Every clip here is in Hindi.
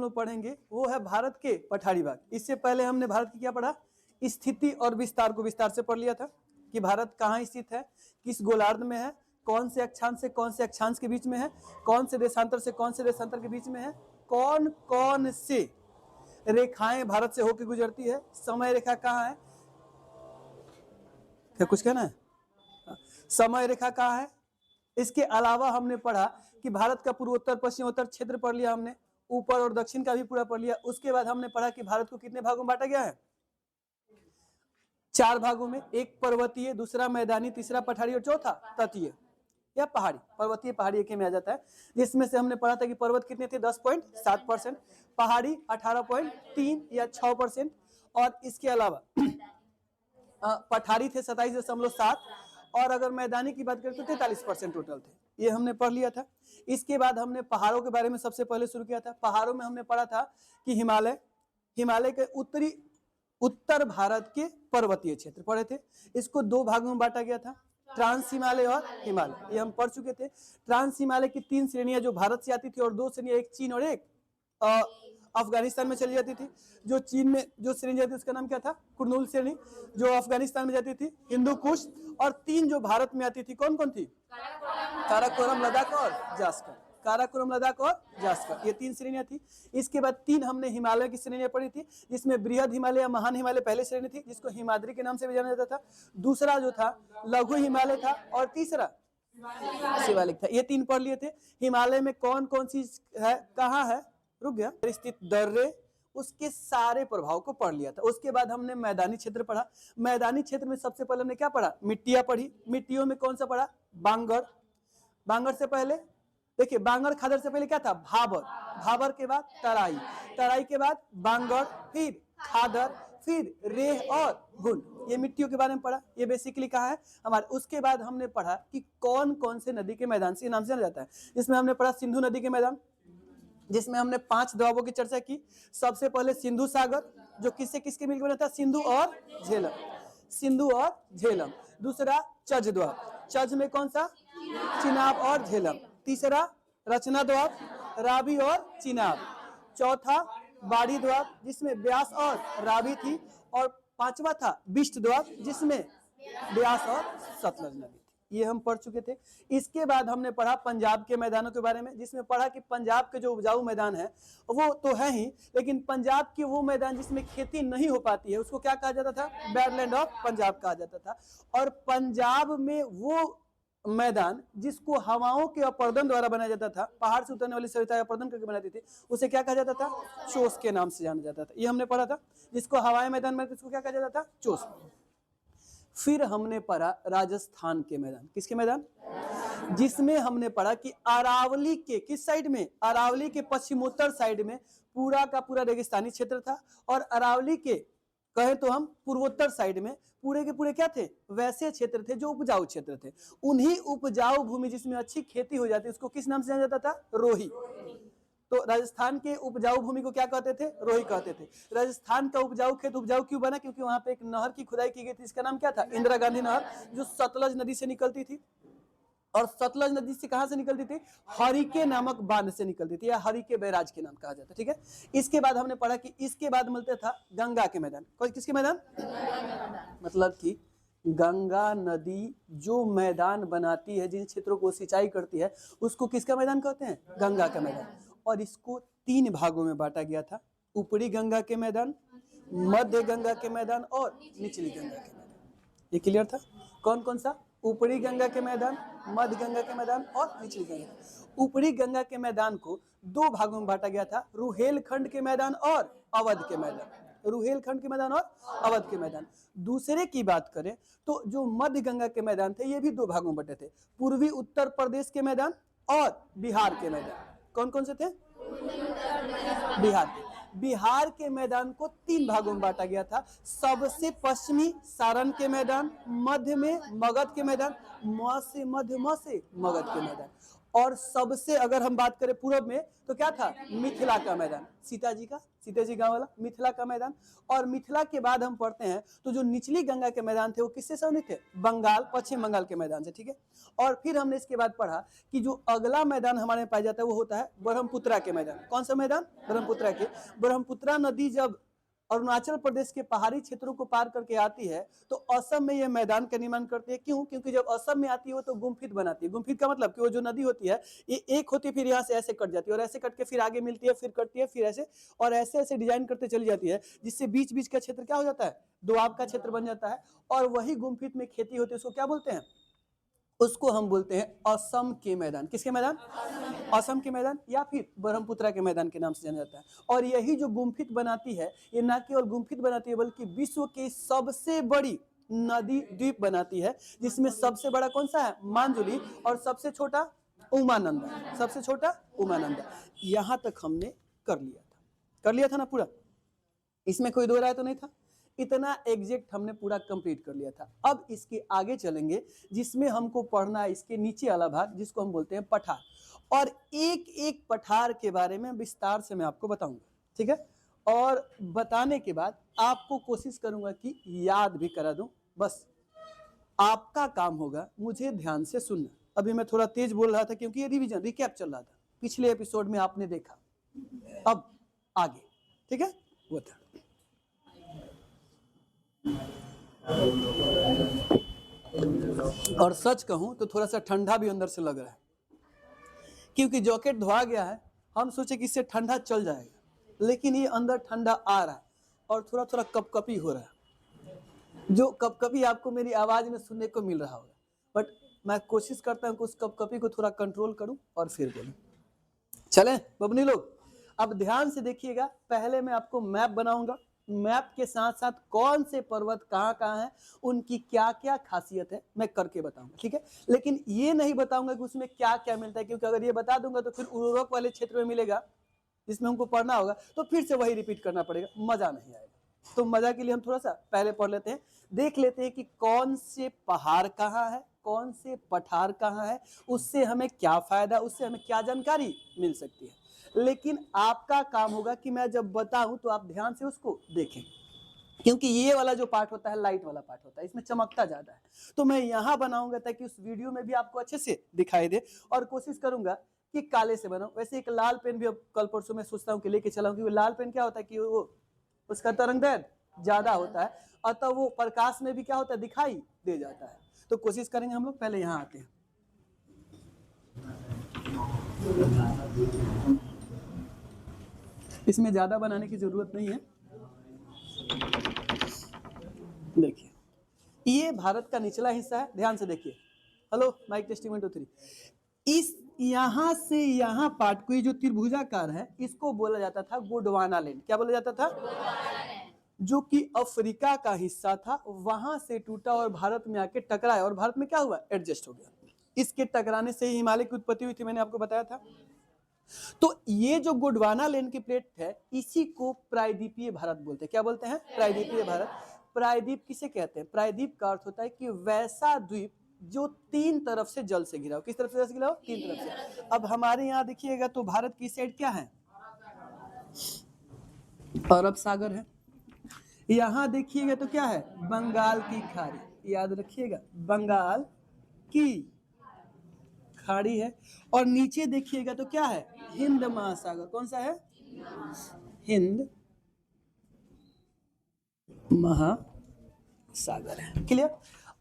लोग पढ़ेंगे वो है भारत के पठारी भाग। इससे पहले हमने भारत की क्या पढ़ा, स्थिति और विस्तार को विस्तार से पढ़ लिया था कि भारत कहाँ स्थित है, किस गोलार्ध में है, कौन से अक्षांश से कौन से अक्षांश के बीच में है, कौन से देशांतर से कौन से देशांतर के बीच में है, कौन कौन से रेखाएं भारत से होकर गुजरती है, समय रेखा कहाँ है, क्या कुछ कहना है, समय रेखा कहाँ है। इसके अलावा हमने पढ़ा कि भारत का पूर्वोत्तर पश्चिमोत्तर क्षेत्र पढ़ लिया हमने, ऊपर और दक्षिण का भी पूरा पढ़ लिया। उसके बाद हमने पढ़ा कि भारत को कितने भागों में बांटा गया है, 4 भागों में, एक पर्वतीय, दूसरा मैदानी, तीसरा पठारी और चौथा तटीय या पहाड़ी। पर्वतीय पहाड़ी एक में आ जाता है, जिसमें से हमने पढ़ा था कि पर्वत कितने थे 10.7%, पहाड़ी 18.3 या 6%, और इसके अलावा पठारी थे 27.7, और अगर मैदानी की बात करें तो 43% टोटल थे। ये हमने पढ़ लिया था। इसके बाद हमने पहाड़ों के बारे में सबसे पहले शुरू किया था। पहाड़ों में हमने पढ़ा था कि हिमालय के उत्तर भारत के पर्वतीय क्षेत्र पढ़े थे। इसको 2 भागों में बांटा गया था, ट्रांस हिमालय और हिमालय, ये हम पढ़ चुके थे। ट्रांस हिमालय की 3 श्रेणियां जो भारत से आती थी और 2 श्रेणियां, एक चीन और एक अफगानिस्तान में चली जाती थी। जो चीन में जो श्रेणी जाती थी उसका नाम क्या था, कुर्नूल श्रेणी। जो अफगानिस्तान में जाती थी हिंदू कुश, और 3 जो भारत में आती थी कौन कौन थी, काराकोरम, लद्दाख और जास्कर। काराकोरम, लद्दाख और जास्कर, ये 3 श्रेणियां थी। इसके बाद 3 हमने हिमालय की श्रेणियां पढ़ी थी, जिसमें बृहद हिमालय या महान हिमालय पहले श्रेणी थी, जिसको हिमाद्री के नाम से भी जाना जाता था। दूसरा जो था लघु हिमालय था, और तीसरा शिवालिक था। ये 3 पढ़ लिए थे। हिमालय में कौन कौन सी है, कहाँ है, रुक गया, स्थित दर्रे, उसके सारे प्रभाव को पढ़ लिया था। उसके बाद हमने मैदानी क्षेत्र पढ़ा। मैदानी क्षेत्र में सबसे पहले हमने क्या पढ़ा, मिट्टियां पढ़ी। मिट्टियों में कौन सा पढ़ा, बांगर। बांगर से पहले देखिए, बांगर खादर से पहले क्या था, भाबर। भाबर के बाद तराई, तराई के बाद बांगर, फिर खादर, फिर रेह और गुंड। ये मिट्टियों के बारे में पढ़ा। ये बेसिकली कहा है हमारे। उसके बाद हमने पढ़ा कि कौन कौन से नदी के मैदान से नाम से जाना जाता है। इसमें हमने पढ़ा सिंधु नदी के मैदान, जिसमें हमने 5 दोआबों की चर्चा की। सबसे पहले सिंधु सागर, जो किससे किसके मिलकर बना था, सिंधु और झेलम, सिंधु और झेलम। दूसरा चज दोआब, चज में कौन सा, चिनाब और झेलम। तीसरा रचना दोआब, रावी और चिनाब। चौथा बाड़ी दोआब, जिसमें ब्यास और रावी थी। और 5वां था बिष्ट दोआब, जिसमें ब्यास और सतलज नदी। ये हम पढ़ चुके थे। इसके बाद हमने पढ़ा पंजाब के मैदानों के बारे में, जिसमें पढ़ा कि पंजाब के जो उपजाऊ मैदान है वो तो है ही, लेकिन पंजाब के वो मैदान जिसमें खेती नहीं हो पाती है उसको क्या कहा जाता था, बैडलैंड ऑफ पंजाब कहा जाता था। और पंजाब में वो मैदान जिसको हवाओं के अपर्दन द्वारा बनाया जाता था, पहाड़ से उतरने वाली सरिताएं अपर्दन करके बनाती थी, उसे क्या कहा जाता था, चोस के नाम से जाना जाता था। ये हमने पढ़ा था। जिसको हवाई मैदान में उसको क्या कहा जाता था, चोस। फिर हमने पढ़ा राजस्थान के मैदान। किसके मैदान, जिसमें हमने पढ़ा कि अरावली के किस साइड में, अरावली के पश्चिमोत्तर साइड में पूरा का पूरा रेगिस्तानी क्षेत्र था, और अरावली के कहें तो हम पूर्वोत्तर साइड में पूरे के पूरे क्या थे, वैसे क्षेत्र थे जो उपजाऊ क्षेत्र थे। उन्हीं उपजाऊ भूमि जिसमें अच्छी खेती हो जाती, उसको किस नाम से जाना जाता था, रोही। तो राजस्थान के उपजाऊ भूमि को क्या कहते थे, रोही कहते थे। राजस्थान का उपजाऊ खेत उपजाऊ क्यों बना, क्योंकि वहां पे एक नहर की खुदाई की गई थी, इसका नाम क्या था, इंदिरा गांधी नहर, जो सतलज नदी से निकलती थी। और सतलज नदी से कहां से निकलती थी, हरिके नामक बांध से निकलती थी, या हरिके बैराज के नाम कहा जाता। ठीक है। इसके बाद हमने पढ़ा कि इसके बाद मिलता था गंगा के मैदान। किसके मैदान, मतलब कि गंगा नदी जो मैदान बनाती है, जिन क्षेत्रों को सिंचाई करती है, उसको किसका मैदान कहते हैं, गंगा का मैदान। और इसको 3 भागों में बांटा गया था, ऊपरी गंगा के मैदान, मध्य गंगा के मैदान और निचली गंगा के मैदान। ये क्लियर था। कौन कौन सा, ऊपरी गंगा के मैदान, मध्य गंगा के मैदान और निचली गंगा। ऊपरी गंगा के मैदान को 2 भागों में बांटा गया था, रुहेलखंड के मैदान और अवध के मैदान। रुहेलखंड के मैदान और अवध के मैदान। दूसरे की बात करें तो जो मध्य गंगा के मैदान थे, ये भी 2 भागों में बटे थे, पूर्वी उत्तर प्रदेश के मैदान और बिहार के मैदान। कौन कौन से थे, बिहार के। बिहार के मैदान को 3 भागों में बांटा गया था। सबसे पश्चिमी सारण के मैदान, मध्य में मगध के मैदान, म से मध्य, म से मगध के मैदान, और सबसे अगर हम बात करें पूर्व में तो क्या था, मिथिला का मैदान, सीता जी गांव वाला मिथिला का मैदान। और मिथिला के बाद हम पढ़ते हैं तो जो निचली गंगा के मैदान थे वो किससे संबंधित थे, बंगाल, पश्चिम बंगाल के मैदान से, ठीक है। और फिर हमने इसके बाद पढ़ा कि जो अगला मैदान हमारे में पाया जाता है वो होता है ब्रह्मपुत्रा के मैदान। कौन सा मैदान, ब्रह्मपुत्रा के। ब्रह्मपुत्रा नदी जब अरुणाचल प्रदेश के पहाड़ी क्षेत्रों को पार करके आती है तो असम में यह मैदान का निर्माण करती है। क्यों, क्योंकि जब असम में आती है वो तो गुम्फित बनाती है। गुम्फित का मतलब कि वो जो नदी होती है ये एक होती है, फिर यहाँ से ऐसे कट जाती है और ऐसे कट के फिर आगे मिलती है, फिर कटती है, फिर ऐसे और ऐसे ऐसे डिजाइन करते चली जाती है, जिससे बीच बीच का क्षेत्र क्या हो जाता है, दोआब का क्षेत्र बन जाता है। और वही गुम्फित में खेती होती है, उसको क्या बोलते हैं, उसको हम बोलते हैं असम के मैदान। किसके मैदान, असम के मैदान, या फिर ब्रह्मपुत्रा के मैदान के नाम से जाना जाता है। और यही जो गुम्फित बनाती है, ये न केवल गुम्फित बनाती है बल्कि विश्व की सबसे बड़ी नदी द्वीप बनाती है, जिसमें सबसे बड़ा कौन सा है, मांजुली, और सबसे छोटा उमानंदा, सबसे छोटा उमानंदा। यहां तक हमने कर लिया था ना पूरा, इसमें कोई दो राय तो नहीं था। इतना एग्जैक्ट हमने पूरा कंप्लीट कर लिया था। अब इसके आगे चलेंगे जिसमें हमको पढ़ना है इसके नीचे वाला भाग, जिसको हम बोलते हैं पठार। और एक एक पठार के बारे में विस्तार से मैं आपको बताऊंगा, ठीक है। और बताने के बाद आपको कोशिश करूंगा कि याद भी करा दूं। बस आपका काम होगा मुझे ध्यान से सुनना। अभी मैं थोड़ा तेज बोल रहा था क्योंकि ये रिवीजन रिकैप चल रहा था, पिछले एपिसोड में आपने देखा। अब आगे, ठीक है, वो था और सच कहूं तो थोड़ा सा ठंडा भी अंदर से लग रहा है, क्योंकि जैकेट धोआ गया है। हम सोचे कि इससे ठंडा चल जाएगा, लेकिन ये अंदर ठंडा आ रहा है और थोड़ा थोड़ा कपकपी हो रहा है। जो कपकपी आपको मेरी आवाज में सुनने को मिल रहा होगा, बट मैं कोशिश करता हूं कि उस कपकपी को थोड़ा कंट्रोल करूं और फिर बोलूं। चलें बबनी लोग, अब ध्यान से देखिएगा। पहले मैं आपको मैप बनाऊंगा, मैप के साथ साथ कौन से पर्वत कहाँ कहाँ हैं, उनकी क्या क्या खासियत है मैं करके बताऊंगा, ठीक है। लेकिन ये नहीं बताऊंगा कि उसमें क्या क्या मिलता है, क्योंकि अगर ये बता दूंगा तो फिर उर्वरक वाले क्षेत्र में मिलेगा जिसमें हमको पढ़ना होगा, तो फिर से वही रिपीट करना पड़ेगा, मजा नहीं आएगा। तो मजा के लिए हम थोड़ा सा पहले पढ़ लेते हैं, देख लेते हैं कि कौन से पहाड़ कहाँ है, कौन से पठार कहाँ है, उससे हमें क्या फायदा, उससे हमें क्या जानकारी मिल सकती है। लेकिन आपका काम होगा कि मैं जब बताऊं तो आप ध्यान से उसको देखें, क्योंकि ये वाला जो पार्ट होता है लाइट वाला पार्ट होता है, इसमें चमकता ज्यादा है। तो मैं यहाँ बनाऊंगा ताकि उस वीडियो में भी आपको अच्छे से दिखाई दे, और कोशिश करूंगा कि काले से बनाऊं। वैसे एक लाल पेन भी अब कल परसों में सोचता हूँ कि लेके चलाऊं, क्योंकि लाल पेन क्या होता है कि वो उसका तरंग दैर्ध्य ज्यादा होता है, अतः वो प्रकाश में भी क्या होता है, दिखाई दे जाता है। तो कोशिश करेंगे हम लोग, पहले यहाँ आते हैं। इसमें ज्यादा बनाने की जरूरत नहीं है। देखिए ये भारत का निचला हिस्सा है, ध्यान से देखिए। Hello mike testing 1 2 3। इस यहां से यहां पार्ट को, ये जो त्रिभुजाकार है, इसको बोला जाता था गोंडवाना लैंड। क्या बोला जाता था, जो कि अफ्रीका का हिस्सा था, वहां से टूटा और भारत में आके टकराया, और भारत में क्या हुआ, एडजस्ट हो गया। इसके टकराने से ही हिमालय की उत्पत्ति हुई थी, मैंने आपको बताया था। तो ये जो गोंडवाना लैंड की प्लेट है, इसी को प्रायद्वीपीय भारत बोलते हैं। क्या बोलते हैं, प्रायद्वीपीय भारत। प्रायद्वीप किसे कहते हैं, प्रायद्वीप का अर्थ होता है कि वैसा द्वीप जो तीन तरफ से जल से घिरा हो। किस तरफ से जल से घिरा हो, तीन तरफ से। अब हमारे यहाँ देखिएगा तो भारत की साइड क्या है, अरब सागर है। यहाँ देखिएगा तो क्या है, बंगाल की खाड़ी, याद रखिएगा बंगाल की खाड़ी है। और नीचे देखिएगा तो क्या है, हिंद महासागर। कौन सा है, हिंद महासागर है। क्लियर।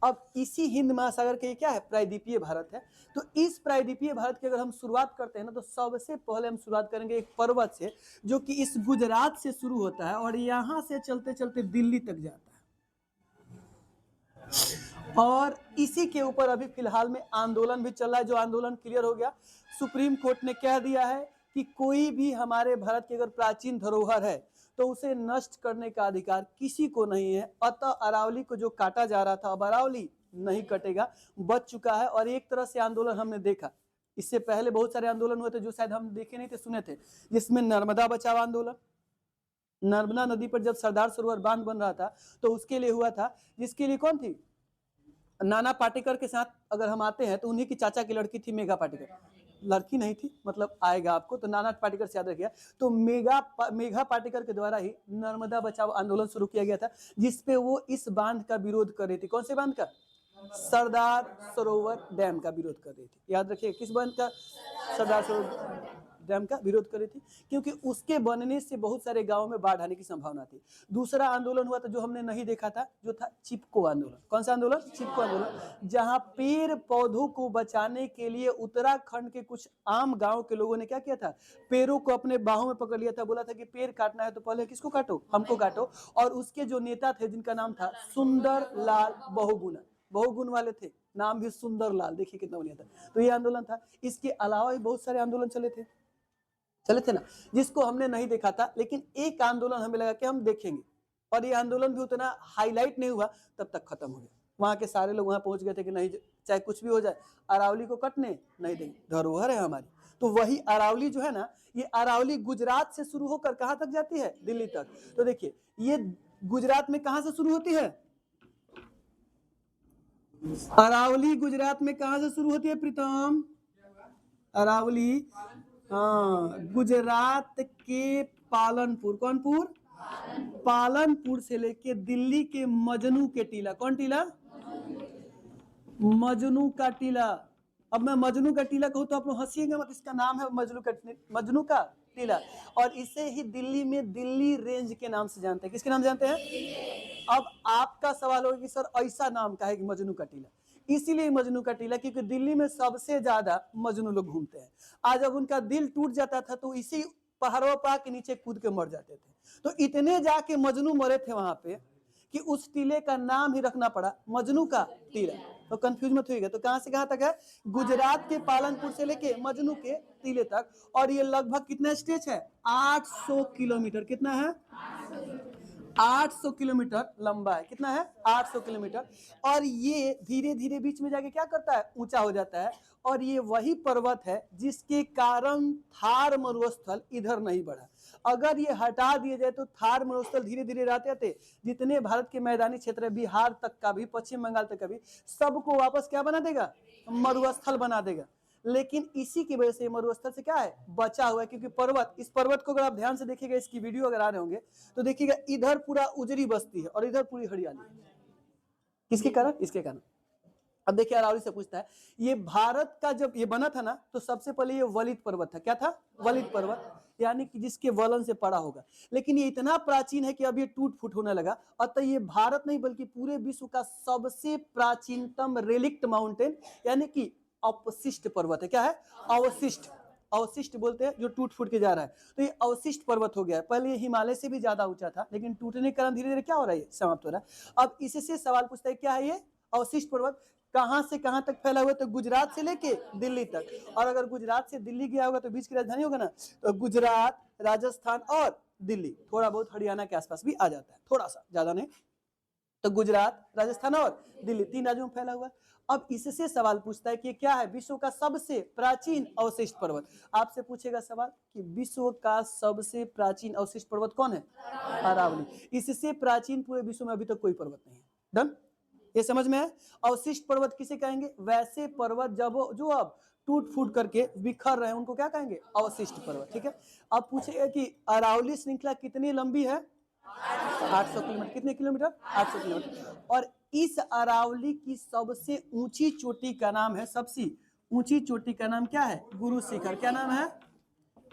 अब इसी हिंद महासागर के क्या है, प्रायद्वीपीय भारत है। तो इस प्रायद्वीपीय भारत की अगर हम शुरुआत करते हैं ना, तो सबसे पहले हम शुरुआत करेंगे एक पर्वत से, जो कि इस गुजरात से शुरू होता है और यहां से चलते चलते दिल्ली तक जाता है। और इसी के ऊपर अभी फिलहाल में आंदोलन भी चल रहा है, जो आंदोलन क्लियर हो गया। सुप्रीम कोर्ट ने कह दिया है कि कोई भी हमारे भारत की अगर प्राचीन धरोहर है तो उसे नष्ट करने का अधिकार किसी को नहीं है। अतः अरावली को जो काटा जा रहा था, अब अरावली नहीं कटेगा, बच चुका है। और एक तरह से आंदोलन हमने देखा, इससे पहले बहुत सारे आंदोलन हुए थे जो शायद हम देखे नहीं थे, सुने थे, जिसमें नर्मदा बचाव आंदोलन, नर्मदा नदी पर जब सरदार सरोवर बांध बन रहा था तो उसके लिए हुआ था, जिसके लिए कौन थी, नाना पाटेकर के साथ अगर हम आते हैं तो उन्हीं की चाचा की लड़की थी मेघा पाटेकर। लड़की नहीं थी, मतलब आएगा आपको, तो नाना पाटेकर से याद रखिएगा। तो मेघा पाटेकर के द्वारा ही नर्मदा बचाओ आंदोलन शुरू किया गया था, जिसपे वो इस बांध का विरोध कर रही थी। कौन से बांध का? सरदार सरोवर डैम का विरोध कर रही थी। याद रखिए, किस बांध का? सरदार सरोवर डैम का विरोध कर रही थी, क्योंकि उसके बनने से बहुत सारे गांवों में बाढ़ आने की संभावना थी। दूसरा आंदोलन हुआ था जो हमने नहीं देखा था, जो था चिपको आंदोलन। कौन सा आंदोलन? चिपको आंदोलन, जहां पेड़ पौधों को बचाने के लिए उत्तराखंड के कुछ आम गांव के लोगों ने क्या किया था? पेड़ों को अपने बाहों में पकड़ लिया था, बोला था कि पेड़ काटना है तो पहले किसको काटो? हमको काटो। और उसके जो नेता थे, जिनका नाम था सुंदर लाल बहुगुणा, बहुगुण वाले थे, नाम भी सुंदर लाल, देखिए कितना बढ़िया था। तो ये आंदोलन था। इसके अलावा भी बहुत सारे आंदोलन चले थे ना, जिसको हमने नहीं देखा था, लेकिन एक आंदोलन हमें लगा कि हम देखेंगे, और ये आंदोलन भी उतना हाईलाइट नहीं हुआ, तब तक खत्म हो गया। वहां के सारे लोग वहां पहुंच गए थे कि नहीं, चाहे कुछ भी हो जाए, अरावली को कटने नहीं देंगे, धरोहर है हमारी। तो वही अरावली जो है ना, ये अरावली गुजरात से शुरू होकर कहां तक जाती है? दिल्ली तक। तो देखिए, ये गुजरात में कहां से शुरू होती है? अरावली गुजरात में कहां से शुरू होती है प्रीतम? अरावली, हाँ, गुजरात के पालनपुर, कौनपुर? पालनपुर से लेके दिल्ली के मजनू के टीला। कौन टीला? मजनू का टीला। अब मैं मजनू का टीला कहूँ तो आप लोग हंसिएगा मत, इसका नाम है मजनू का टीला। और इसे ही दिल्ली में दिल्ली रेंज के नाम से जानते हैं। किसके नाम जानते हैं? अब आपका सवाल होगा कि सर ऐसा नाम का है कि मजनू का टीला? इसीलिए मजनू का टीला, क्योंकि दिल्ली में सबसे ज्यादा मजनू लोग घूमते हैं। आज जब उनका दिल टूट जाता था तो इसी पहाड़ों पर के नीचे कूद के मर जाते थे। तो इतने जाके मजनू मरे थे वहां पे कि उस टीले का नाम ही रखना पड़ा मजनू का टीला। तो कंफ्यूज मत होइएगा। तो कहां से कहां तक है? गुजरात के पालनपुर से लेके मजनू के टीले तक। और ये लगभग कितना स्ट्रेच है? 800 किलोमीटर। कितना है? 800 किलोमीटर लंबा है। कितना है? 800 किलोमीटर। और ये धीरे धीरे बीच में जाके क्या करता है? ऊंचा हो जाता है। और ये वही पर्वत है जिसके कारण थार मरुस्थल इधर नहीं बढ़ा। अगर ये हटा दिए जाए तो थार मरुस्थल धीरे धीरे रहते थे, जितने भारत के मैदानी क्षेत्र है, बिहार तक का भी, पश्चिम बंगाल तक का भी, सबको वापस क्या बना देगा? मरुस्थल बना देगा। लेकिन इसी की वजह से मरुस्थल से क्या है? बचा हुआ है। क्योंकि पर्वत, इस पर्वत को अगर आप ध्यान से देखिएगा, इसकी वीडियो अगर आ रहे होंगे तो देखिएगा, इधर पूरा उजरी बस्ती है और इधर पूरी हरियाली है। किसके कारण? इसके कारण। अब देखिए, अरावली से पूछता है, ये भारत का जब ये बना था ना, तो सबसे पहले ये वलित पर्वत था। क्या था? वलित पर्वत, यानी कि जिसके वलन से पड़ा होगा। लेकिन ये इतना प्राचीन है कि अब ये टूट फूट होने लगा। अतः ये भारत नहीं बल्कि पूरे विश्व का सबसे प्राचीनतम रेलिक्ट माउंटेन, यानी कि अवशिष्ट पर्वत है। क्या है? अवशिष्ट। अवशिष्ट बोलते हैं जो टूट फूट के जा रहा है। तो ये अवशिष्ट पर्वत हो गया है। पहले ये हिमालय से भी ज्यादा ऊंचा था, लेकिन टूटने के कारण धीरे धीरे क्या हो रहा है? समाप्त हो रहा है। अब इससे सवाल पूछता है, क्या है ये अवशिष्ट पर्वत? कहां से कहां तक फैला हुआ है? तो गुजरात से लेके दिल्ली तक। और अगर गुजरात से दिल्ली गया होगा तो बीच की राजधानी होगा ना, तो गुजरात, राजस्थान और दिल्ली, थोड़ा बहुत हरियाणा के आसपास भी आ जाता है, थोड़ा सा, ज्यादा नहीं। तो गुजरात, राजस्थान और दिल्ली, 3 राज्यों में फैला हुआ है। अब इससे सवाल पूछता है कि क्या है? विश्व का सबसे प्राचीन अवशिष्ट पर्वत। आपसे पूछेगा सवाल कि विश्व का सबसे प्राचीन अवशिष्ट पर्वत कौन है? अरावली। इससे प्राचीन पूरे विश्व में अभी तक कोई पर्वत नहीं है। डन? ये समझ में है? अवशिष्ट पर्वत किसे कहेंगे? वैसे पर्वत जो अब टूट फूट करके बिखर रहे हैं, उनको क्या कहेंगे? अवशिष्ट पर्वत। ठीक है। अब पूछेगा कि अरावली श्रृंखला कितनी लंबी है? 800 किलोमीटर। कितने किलोमीटर? 800 किलोमीटर। और इस अरावली की सबसे ऊंची चोटी का नाम है, सबसे ऊंची चोटी का नाम क्या है? गुरु शिखर। क्या नाम है?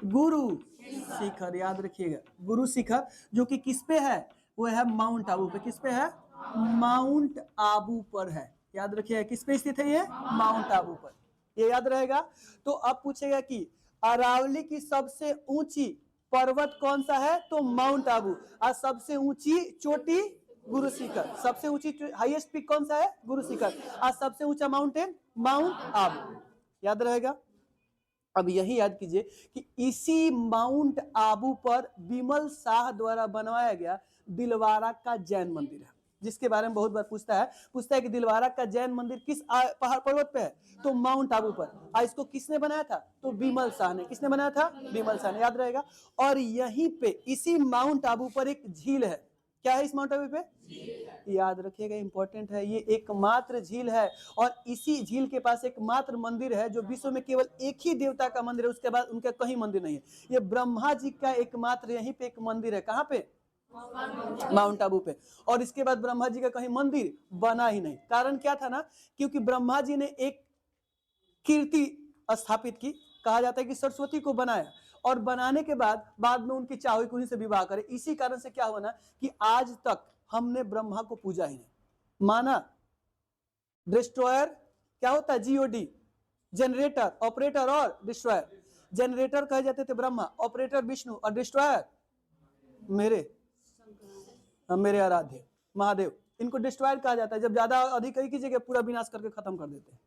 गुरु शिखर। याद रखिएगा, गुरु शिखर, जो कि किस पे है? वो है माउंट आबू पे। किस पे है? माउंट आबू पर है। याद रखिएगा, किस पे स्थित है ये? माउंट आबू पर। ये याद रहेगा। तो अब पूछेगा कि अरावली की सबसे ऊंची पर्वत कौन सा है? तो माउंट आबू। और सबसे ऊंची चोटी गुरु शिखर। सबसे ऊंची हाईएस्ट पीक कौन सा है? गुरु शिखर। और सबसे ऊंचा माउंटेन माउंट आबू। याद रहेगा। अब यही याद कीजिए कि इसी माउंट आबू पर विमल शाह द्वारा बनवाया गया दिलवारा का जैन मंदिर है, जिसके बारे में बहुत बार पूछता है कि दिलवारा का जैन मंदिर किस पहाड़ पर्वत पे है? तो माउंट आबू पर। और इसको किसने बनाया था? तो विमल शाह ने। किसने बनाया था? विमल शाह ने। याद रहेगा। और यहीं पे इसी माउंट आबू पर एक झील है, क्या है इस माउंट आबू पे? याद रखिएगा, इंपॉर्टेंट है, ये एकमात्र झील है और इसी झील के पास एकमात्र मंदिर है जो विश्व में केवल एक ही देवता का मंदिर है, उसके बाद उनका कहीं मंदिर नहीं है। ये ब्रह्मा जी का एकमात्र यहीं पे एक मंदिर है। कहाँ पे? माउंट आबू पे। और इसके बाद ब्रह्मा जी का कहीं मंदिर बना ही नहीं। कारण क्या था ना, क्योंकि ब्रह्मा जी ने एक कीर्ति स्थापित की, कहा जाता है कि सरस्वती को बनाया और बनाने के बाद में उनकी चाह हुई कि उन्हीं से विवाह करे। इसी कारण से क्या हुआ ना कि आज तक हमने ब्रह्मा को पूजा ही नहीं माना। डिस्ट्रॉयर क्या होता है? जीओडी, जनरेटर, ऑपरेटर और डिस्ट्रॉयर। जनरेटर कहे जाते थे ब्रह्मा, ऑपरेटर विष्णु और डिस्ट्रॉयर मेरे आराध्य महादेव। इनको डिस्ट्रॉयर कहा जाता है, जब ज्यादा अधिक की जगह पूरा विनाश करके खत्म कर देते हैं।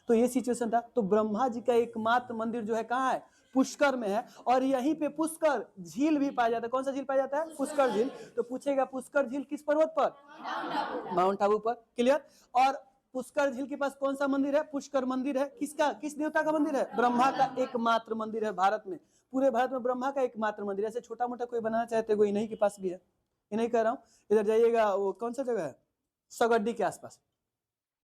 तो ये सिचुएशन था। तो ब्रह्मा जी का एकमात्र मंदिर जो है कहाँ है? पुष्कर में है। और यहीं पे पुष्कर झील भी पाया जाता है। कौन सा झील पाया जाता है? पुष्कर झील। तो पूछेगा पुष्कर झील किस पर्वत पर? माउंट आबू पर। क्लियर? और पुष्कर झील के पास कौन सा मंदिर है? पुष्कर मंदिर है। किसका? किस देवता का मंदिर है? ब्रह्मा का एकमात्र मंदिर है भारत में। पूरे भारत में ब्रह्मा का एकमात्र मंदिर। ऐसे छोटा मोटा कोई बनाना चाहते कोई इन्हीं के पास भी है। इन्हीं कह रहा हूँ, इधर जाइएगा, वो कौन सा जगह है? सगड्डी के आसपास,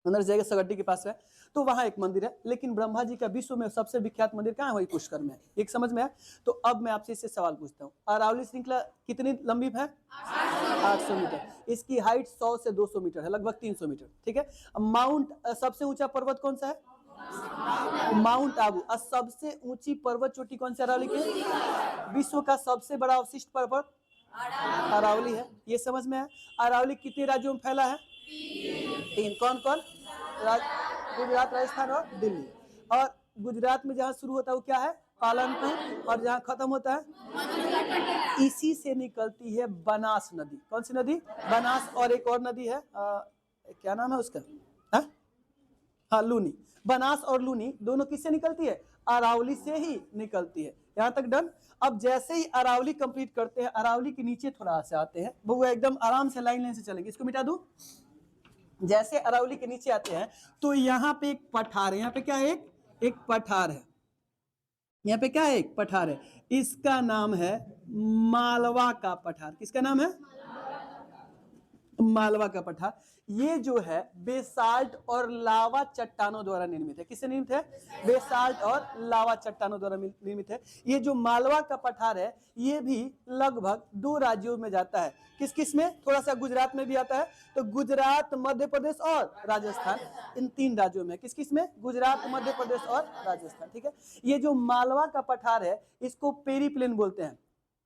अंदर जाएगा सगड्डी के पास है, तो वहां एक मंदिर है। लेकिन ब्रह्मा जी का विश्व में सबसे विख्यात मंदिर कहाँ है? वही पुष्कर में। एक समझ में है? तो अब मैं आपसे इससे सवाल पूछता हूँ, अरावली श्रृंखला कितनी लंबी है? 800 मीटर। इसकी हाइट 100 से 200 मीटर है, लगभग 300 मीटर। ठीक है। माउंट, सबसे ऊंचा पर्वत कौन सा है? माउंट आबू। और सबसे ऊंची पर्वत चोटी कौन सी? अरावली की। विश्व का सबसे बड़ा अवशिष्ट पर्वत अरावली है। ये समझ में है? अरावली कितने राज्यों में फैला है? 3। कौन कौन? गुजरात, राजस्थान और दिल्ली। और गुजरात में जहाँ शुरू होता है वो क्या है? पालनपुर। और जहाँ खत्म होता है, इसी से निकलती है बनास नदी। कौन सी नदी? बनास। और एक और नदी है, क्या नाम है उसका? हाँ, लूनी। बनास और लूनी दोनों किससे निकलती है? अरावली से ही निकलती है। यहाँ तक डन। अब जैसे ही अरावली कंप्लीट करते हैं, अरावली के नीचे थोड़ा से आते हैं, वो एकदम आराम से लाइन से चलेंगे। इसको मिटा दूं। जैसे अरावली के नीचे आते हैं तो यहाँ पे एक पठार है। यहाँ पे क्या है? एक पठार है। यहाँ पे क्या है? एक पठार है। इसका नाम है मालवा का पठार। किसका नाम है? मालवा का पठार। ये जो है बेसाल्ट और लावा चट्टानों द्वारा निर्मित है। किससे निर्मित है? बेसाल्ट और लावा चट्टानों द्वारा निर्मित है। ये जो मालवा का पठार है, ये भी लगभग 2 राज्यों में जाता है। किस किस में? थोड़ा सा गुजरात में भी आता है। तो गुजरात, मध्य प्रदेश और राजस्थान, इन 3 राज्यों में। किस किस में? गुजरात, मध्य प्रदेश और राजस्थान। ठीक है। ये जो मालवा का पठार है, इसको पेरीप्लेन बोलते हैं।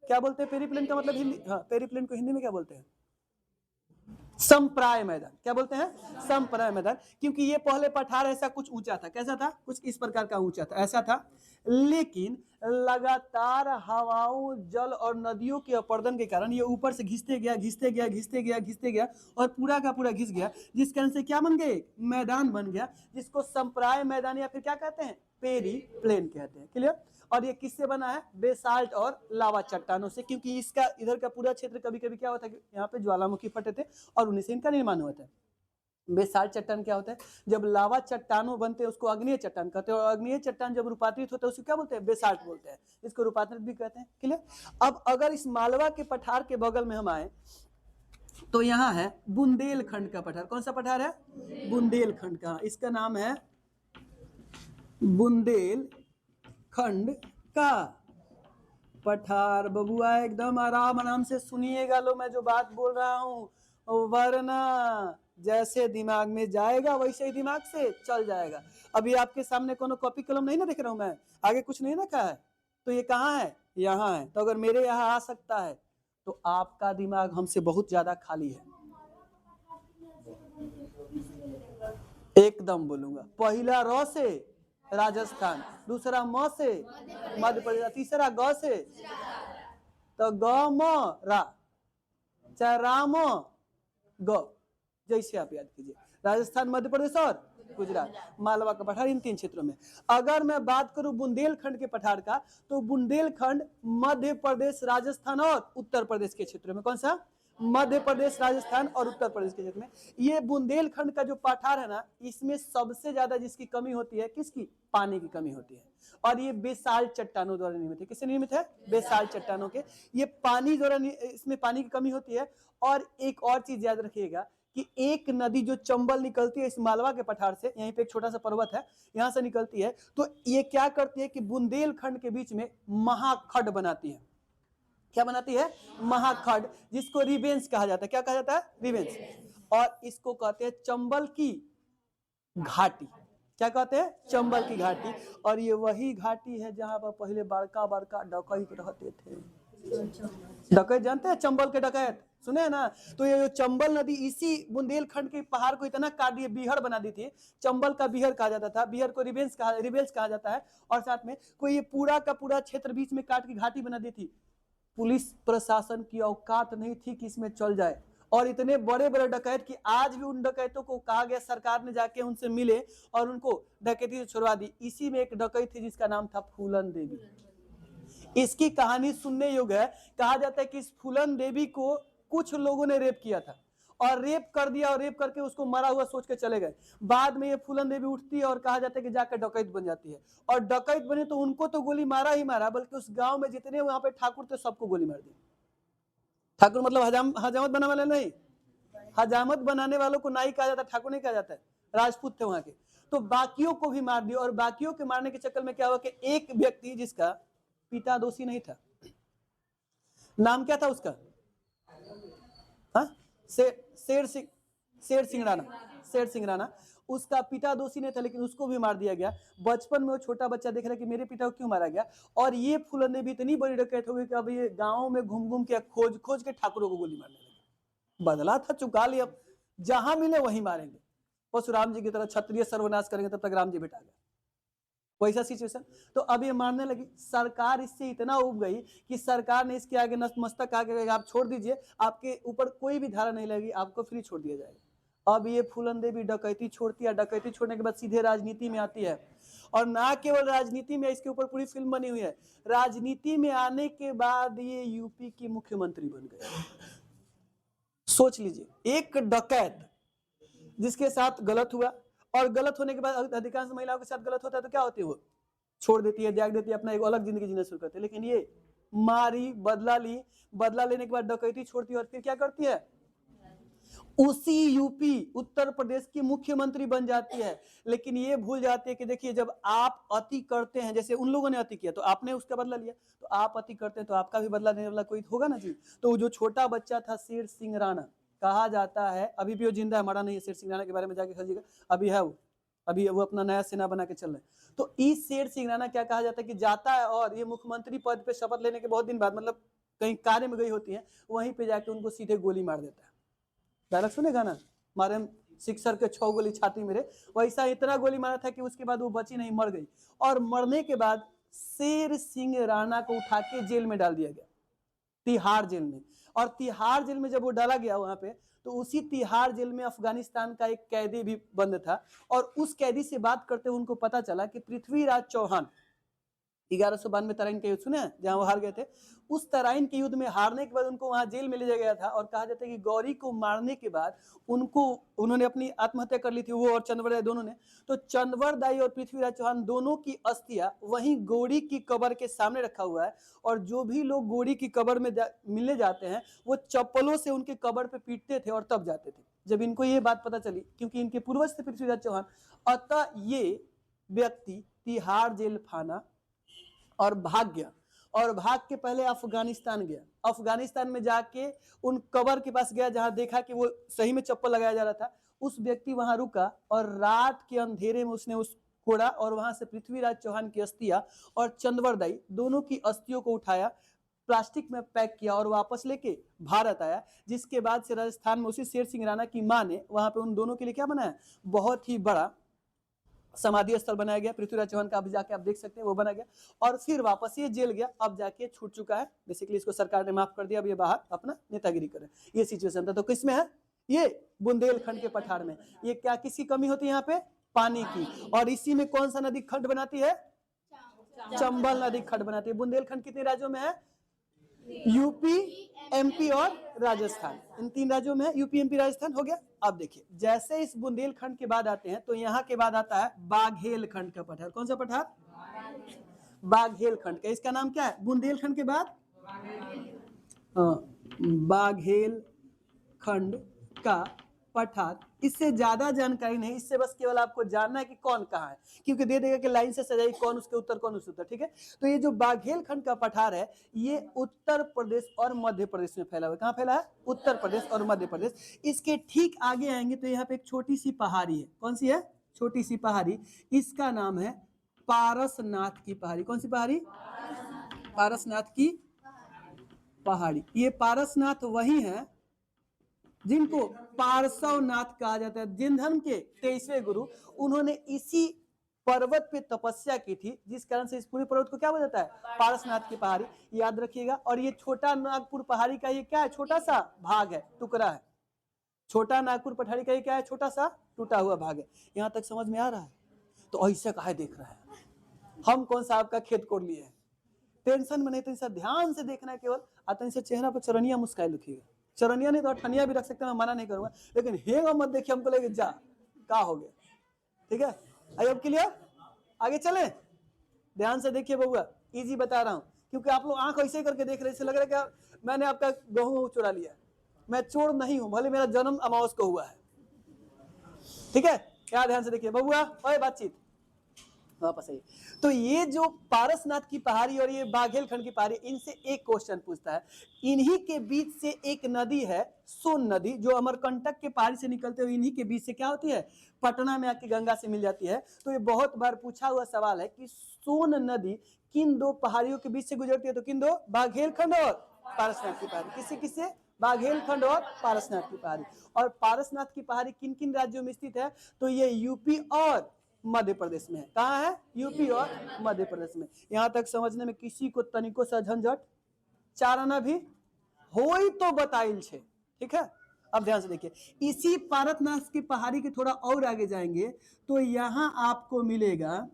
क्या बोलते हैं? पेरीप्लेन का मतलब हिंदी, हाँ, पेरीप्लेन को हिंदी में क्या बोलते हैं? संप्राय मैदान। क्या बोलते हैं? संप्राय मैदान। क्योंकि ये पहले पठार ऐसा कुछ ऊंचा था। कैसा था? कुछ इस प्रकार का ऊंचा था, ऐसा था। लेकिन लगातार हवाओं, जल और नदियों के अपर्दन के कारण ये ऊपर से घिसते गया और पूरा का पूरा घिस गया, जिस कारण से क्या बन गए? मैदान बन गया, जिसको संप्राय मैदान या फिर क्या कहते हैं? पेरी प्लेन कहते हैं। क्लियर? और ये किससे बना है? बेसाल्ट और लावा चट्टानों से। क्योंकि इसका इधर का पूरा क्षेत्र कभी कभी क्या होता है, यहाँ पे ज्वालामुखी फटे थे और उन्हीं से इनका निर्माण हुआ था। बेसाल्ट चट्टान क्या होता है? जब लावा चट्टानों बनते हैं उसको अग्निय चट्टान कहते हैं, और अग्निय चट्टान जब रूपांतरित होता है उसको क्या बोलते हैं? बेसाल्ट बोलते हैं। इसको रूपांतरित भी कहते हैं। क्लियर? अब अगर इस मालवा के पठार के बगल में हम आए तो यहाँ है बुंदेलखंड का पठार। कौन सा पठार है? बुंदेलखंड का। इसका नाम है बुंदेलखंड का पठार। बबुआ एकदम आराम से सुनिएगा लो, मैं जो बात बोल रहा हूँ, वरना जैसे दिमाग में जाएगा वैसे ही दिमाग से चल जाएगा। अभी आपके सामने कोनो कॉपी कलम नहीं ना देख रहा हूं मैं, आगे कुछ नहीं रखा है, तो ये कहाँ है? यहाँ है। तो अगर मेरे यहाँ आ सकता है तो आपका दिमाग हमसे बहुत ज्यादा खाली है। एकदम बोलूंगा। पहला र से राजस्थान, दूसरा म से मध्य प्रदेश, तीसरा ग से, तो ग म रा, चाहे राम ग, जैसे आप याद कीजिए। राजस्थान, मध्य प्रदेश और गुजरात, मालवा का पठार, इन 3 क्षेत्रों में। अगर मैं बात करूं बुंदेलखंड के पठार का, तो बुंदेलखंड मध्य प्रदेश, राजस्थान और उत्तर प्रदेश के क्षेत्रों में। कौन सा? मध्य प्रदेश, राजस्थान और उत्तर प्रदेश के क्षेत्र में। ये बुंदेलखंड का जो पठार है ना, इसमें सबसे ज्यादा जिसकी कमी होती है, किसकी? पानी की कमी होती है। और ये बेसाल्ट चट्टानों द्वारा निर्मित है। किससे निर्मित है? बेसाल्ट चट्टानों के। ये पानी द्वारा, इसमें पानी की कमी होती है। और एक और चीज याद रखिएगा कि एक नदी जो चंबल निकलती है इस मालवा के पठार से, यहीं पे एक छोटा सा पर्वत है, यहां से निकलती है, तो ये क्या करती है कि बुंदेलखंड के बीच में महाखंड बनाती है। क्या बनाती है? महाखंड, जिसको रिवेंस कहा जाता है। क्या कहा जाता है? रिवेंस। और इसको कहते हैं चंबल की घाटी। क्या कहते हैं? चंबल की घाटी। और ये वही घाटी है जहां पर पहले बड़का बड़का डकैत रहते थे। डकैत जानते हैं? चंबल के डकैत सुने हैं ना? तो ये जो चंबल नदी इसी बुंदेलखंड के पहाड़ को इतना काट दिए, बीहड़ बना दी थी। चंबल का बीहड़ कहा जाता था, बीहड़ को रिवेंस कहा जाता है। और साथ में कोई ये पूरा का पूरा क्षेत्र बीच में काट के घाटी बना दी थी। पुलिस प्रशासन की औकात नहीं थी कि इसमें चल जाए। और इतने बड़े बड़े डकैत कि आज भी उन डकैतों को कहा गया, सरकार ने जाके उनसे मिले और उनको डकैती से छुड़वा दी। इसी में एक डकैत थी जिसका नाम था फूलन देवी। इसकी कहानी सुनने योग्य है। कहा जाता है कि इस फूलन देवी को कुछ लोगों ने रेप किया था और रेप कर दिया, और रेप करके उसको मरा हुआ सोच के चले गए। बाद में ये फूलन देवी उठती है और कहा जाता है कि जाकर डकैत बन जाती है। और डकैत बने तो उनको तो गोली मारा ही मारा, बल्कि उस गांव में जितने वहां पे ठाकुर थे सबको गोली मार दी। ठाकुर मतलब हजामत बनाने वाले नहीं, हजामत बनाने वालों को नाई कहा जाता है, ठाकुर नहीं कहा जाता है। राजपूत थे वहां के, तो बाकियों को भी मार दिया। और बाकियों के मारने के चक्कर में क्या हुआ कि एक व्यक्ति जिसका पिता दोषी नहीं था, नाम क्या था उसका? शेर सिंह राणा। उसका पिता दोषी नहीं था, लेकिन उसको भी मार दिया गया। बचपन में वो छोटा बच्चा देख रहा कि मेरे पिता को क्यों मारा गया। और ये फूलन देवी इतनी बड़ी डकैत हो गई कि अब ये गांव में घूम घूम के खोज खोज के ठाकुरों को गोली मारने लगे। बदला था चुका लिया, जहां मिले वहीं मारेंगे। परशुराम जी की तरह क्षत्रिय सर्वनाश करेंगे तब तक राम जी भेटा गए, वैसा सिचुएशन। तो अब ये मारने लगी। सरकार इससे इतना उब गई कि सरकार ने इसके आगे नतमस्तक आगे, आप छोड़ दीजिए, आपके ऊपर कोई भी धारा नहीं लगेगी, आपको फ्री छोड़ दिया जाएगा। अब ये फूलन देवी डकैती छोड़ती है। डकैती छोड़ने के बाद सीधे राजनीति में आती है। और ना केवल राजनीति में, इसके ऊपर पूरी फिल्म बनी हुई है। राजनीति में आने के बाद ये यूपी की मुख्यमंत्री बन गए। सोच लीजिए, एक डकैत जिसके साथ गलत हुआ, और गलत होने के बाद अधिकांश महिलाओं के साथ गलत होता है तो क्या होती है? वो छोड़ देती है, त्याग देती है, अपना एक अलग जिंदगी जीना शुरू करती है। लेकिन ये मारी, बदला ली, बदला लेने के बाद डकैती छोड़ती है और फिर क्या करती है? उसी यूपी उत्तर प्रदेश की मुख्यमंत्री बन जाती है। लेकिन ये भूल जाती है कि देखिए, जब आप अति करते हैं, जैसे उन लोगों ने अति किया तो आपने उसका बदला लिया, तो आप अति करते हैं तो आपका भी बदला लेने वाला कोई होगा ना जी। तो जो छोटा बच्चा था शेर सिंह राणा, कहा जाता है, अभी भी वो जिंदा है, मरा नहीं है। शेर सिंह राणा के बारे में जाके खोजिएगा, अभी है वो, अभी वो अपना नया सेना बना के चल रहे हैं। तो इस शेर सिंह राणा क्या कहा जाता है कि जाता है और ये मुख्यमंत्री पद पे शपथ लेने के बहुत दिन बाद, मतलब कहीं कार्य में गई होती है, वहीं पे जाके उनको सीधे गोली मार देता है। डायलॉग सुने गाना, मारे सिक्सर के 6 गोली छाती मेरे, वैसा इतना गोली मारा था कि उसके बाद वो बची नहीं, मर गई। और मरने के बाद शेर सिंह राणा को उठा के जेल में डाल दिया गया, तिहाड़ जेल में। और तिहाड़ जेल में जब वो डाला गया वहां पे, तो उसी तिहाड़ जेल में अफगानिस्तान का एक कैदी भी बंद था। और उस कैदी से बात करते हुए उनको पता चला कि पृथ्वीराज चौहान 1192 तराइन के युद्ध सुने हैं, जहां वो हार गए थे। उस तराइन के युद्ध में हारने के बाद उनको वहां जेल में ले जाया गया था। और कहा जाता है कि गौरी को मारने के बाद उन्होंने अपनी आत्महत्या कर ली थी, वो और चंद्रवर दाई दोनों ने। तो चंद्रवर दाई और पृथ्वीराज चौहान दोनों की अस्थियां वहीं गौरी की कब्र के सामने रखा हुआ है। और जो भी लोग गौरी की कब्र में मिलने जाते हैं, वो चप्पलों से उनके कब्र पे पीटते थे और तब जाते थे। जब इनको ये बात पता चली, क्योंकि इनके पूर्वज थे पृथ्वीराज चौहान, अतः ये व्यक्ति तिहाड़ जेल फाना और भाग गया। और भाग के पहले अफगानिस्तान गया। अफगानिस्तान में जाके उन कब्र के पास गया जहां देखा कि वो सही में चप्पल लगाया जा रहा था। उस व्यक्ति वहां रुका और रात के अंधेरे में उसने उस कोड़ा, और वहां से पृथ्वीराज चौहान की अस्थियां और चंद्रवर दाई दोनों की अस्थियों को उठाया, प्लास्टिक में पैक किया और वापस लेके भारत आया। जिसके बाद से राजस्थान में उसी शेर सिंह राणा की मां ने वहां पे उन दोनों के लिए क्या बनाया? बहुत ही बड़ा समाधि स्थल बनाया गया पृथ्वीराज चौहान का। अब जाके आप देख सकते हैं वो बना गया। और फिर वापस ये जेल गया, अब जाके छूट चुका है। बेसिकली इसको सरकार ने माफ कर दिया, अब ये बाहर अपना नेतागिरी करे। ये सिचुएशन था। तो किसमें है? ये बुंदेलखंड के पठार में। ये क्या किसकी कमी होती है यहाँ पे? पानी की। और इसी में कौन सा नदी खंड बनाती है? चंबल नदी खंड बनाती है। बुंदेलखंड कितने राज्यों में है? यूपी एमपी और राजस्थान, इन 3 राज्यों में यूपी एमपी राजस्थान हो गया। अब देखिए जैसे इस बुंदेलखंड के बाद आते हैं तो यहाँ के बाद आता है बाघेलखंड का पठार। कौन सा पठार? बाघेलखंड का। इसका नाम क्या है? बुंदेलखंड के बाद बाघेलखंड का पठार। इससे ज्यादा जानकारी नहीं, इससे बस केवल आपको जानना है कि कौन कहाँ है, क्योंकि दे देगा कि लाइन से सजाई कौन उसके उत्तर कौन उसके उत्तर। ठीक है, तो ये जो बाघेलखंड का पठार है ये उत्तर प्रदेश और मध्य प्रदेश में फैला हुआ है। कहाँ फैला है? उत्तर प्रदेश और मध्य प्रदेश। इसके ठीक आगे आएंगे तो यहाँ पे एक छोटी सी पहाड़ी है। कौन सी है? छोटी सी पहाड़ी, इसका नाम है पारसनाथ की पहाड़ी। कौन सी पहाड़ी? पारसनाथ की पहाड़ी। ये पारसनाथ वही है जिनको पार्श्वनाथ कहा जाता है। जैन धर्म के 23वें गुरु, उन्होंने इसी पर्वत पे तपस्या की थी, जिस कारण से इस पूरे पर्वत को क्या बोला जाता है? पारसनाथ की पहाड़ी। याद रखिएगा। और ये छोटा नागपुर पहाड़ी का ये क्या है? छोटा सा भाग है, टुकड़ा है। छोटा नागपुर पहाड़ी का ये क्या है? छोटा सा टूटा हुआ भाग है। यहाँ तक समझ में आ रहा है? तो ऐसा काहे देख रहा है? हम कौन सा आपका खेत कोड़ लिए हैं? टेंशन में नहीं, तो इसे ध्यान से देखना है केवल। आता इसे चेहरा पर चरनिया मुस्काई लिखिएगा। चरनिया नहीं तो अठनिया भी रख सकते हैं, मैं मना नहीं करूंगा, लेकिन हेगा मत देखिए हमको लगे जा का हो गया। ठीक है, आई अब क्लियर? आगे चले, ध्यान से देखिए बबुआ, इजी बता रहा हूं, क्योंकि आप लोग आंख ऐसे करके देख रहे हैं, लग रहा है क्या मैंने आपका गेहूं चुरा लिया। मैं चोर नहीं हूं, भले मेरा जन्म अमावस को हुआ है। ठीक है, क्या ध्यान से देखिए बबुआ। ओए बातचीत वापस आइए। तो ये जो पारसनाथ की पहाड़ी और ये बाघेलखंड की पहाड़ी, इनसे एक क्वेश्चन पूछता है। इन्हीं के बीच से एक नदी है सोन नदी, जो अमरकंटक के पहाड़ी से निकलते हुए इन्हीं के बीच से क्या होती है? पटना में आके गंगा से मिल जाती है। तो ये बहुत बार पूछा हुआ सवाल है कि सोन नदी किन दो पहाड़ियों के बीच से गुजरती है? तो किन दो? बाघेलखंड और पारसनाथ की पहाड़ी। किससे किससे? बाघेलखंड और पारसनाथ की पहाड़ी। और पारसनाथ की पहाड़ी किन किन राज्यों में स्थित है? तो ये यूपी और मध्य प्रदेश में है। कहाँ है? यूपी और मध्य प्रदेश में। यहां तक समझने में किसी को तनिको सा झंझट चाराना भी हो ही तो बताइल छे। ठीक है, अब ध्यान से देखिए, इसी पारसनाथ की पहाड़ी के थोड़ा और आगे जाएंगे तो यहां आपको मिलेगा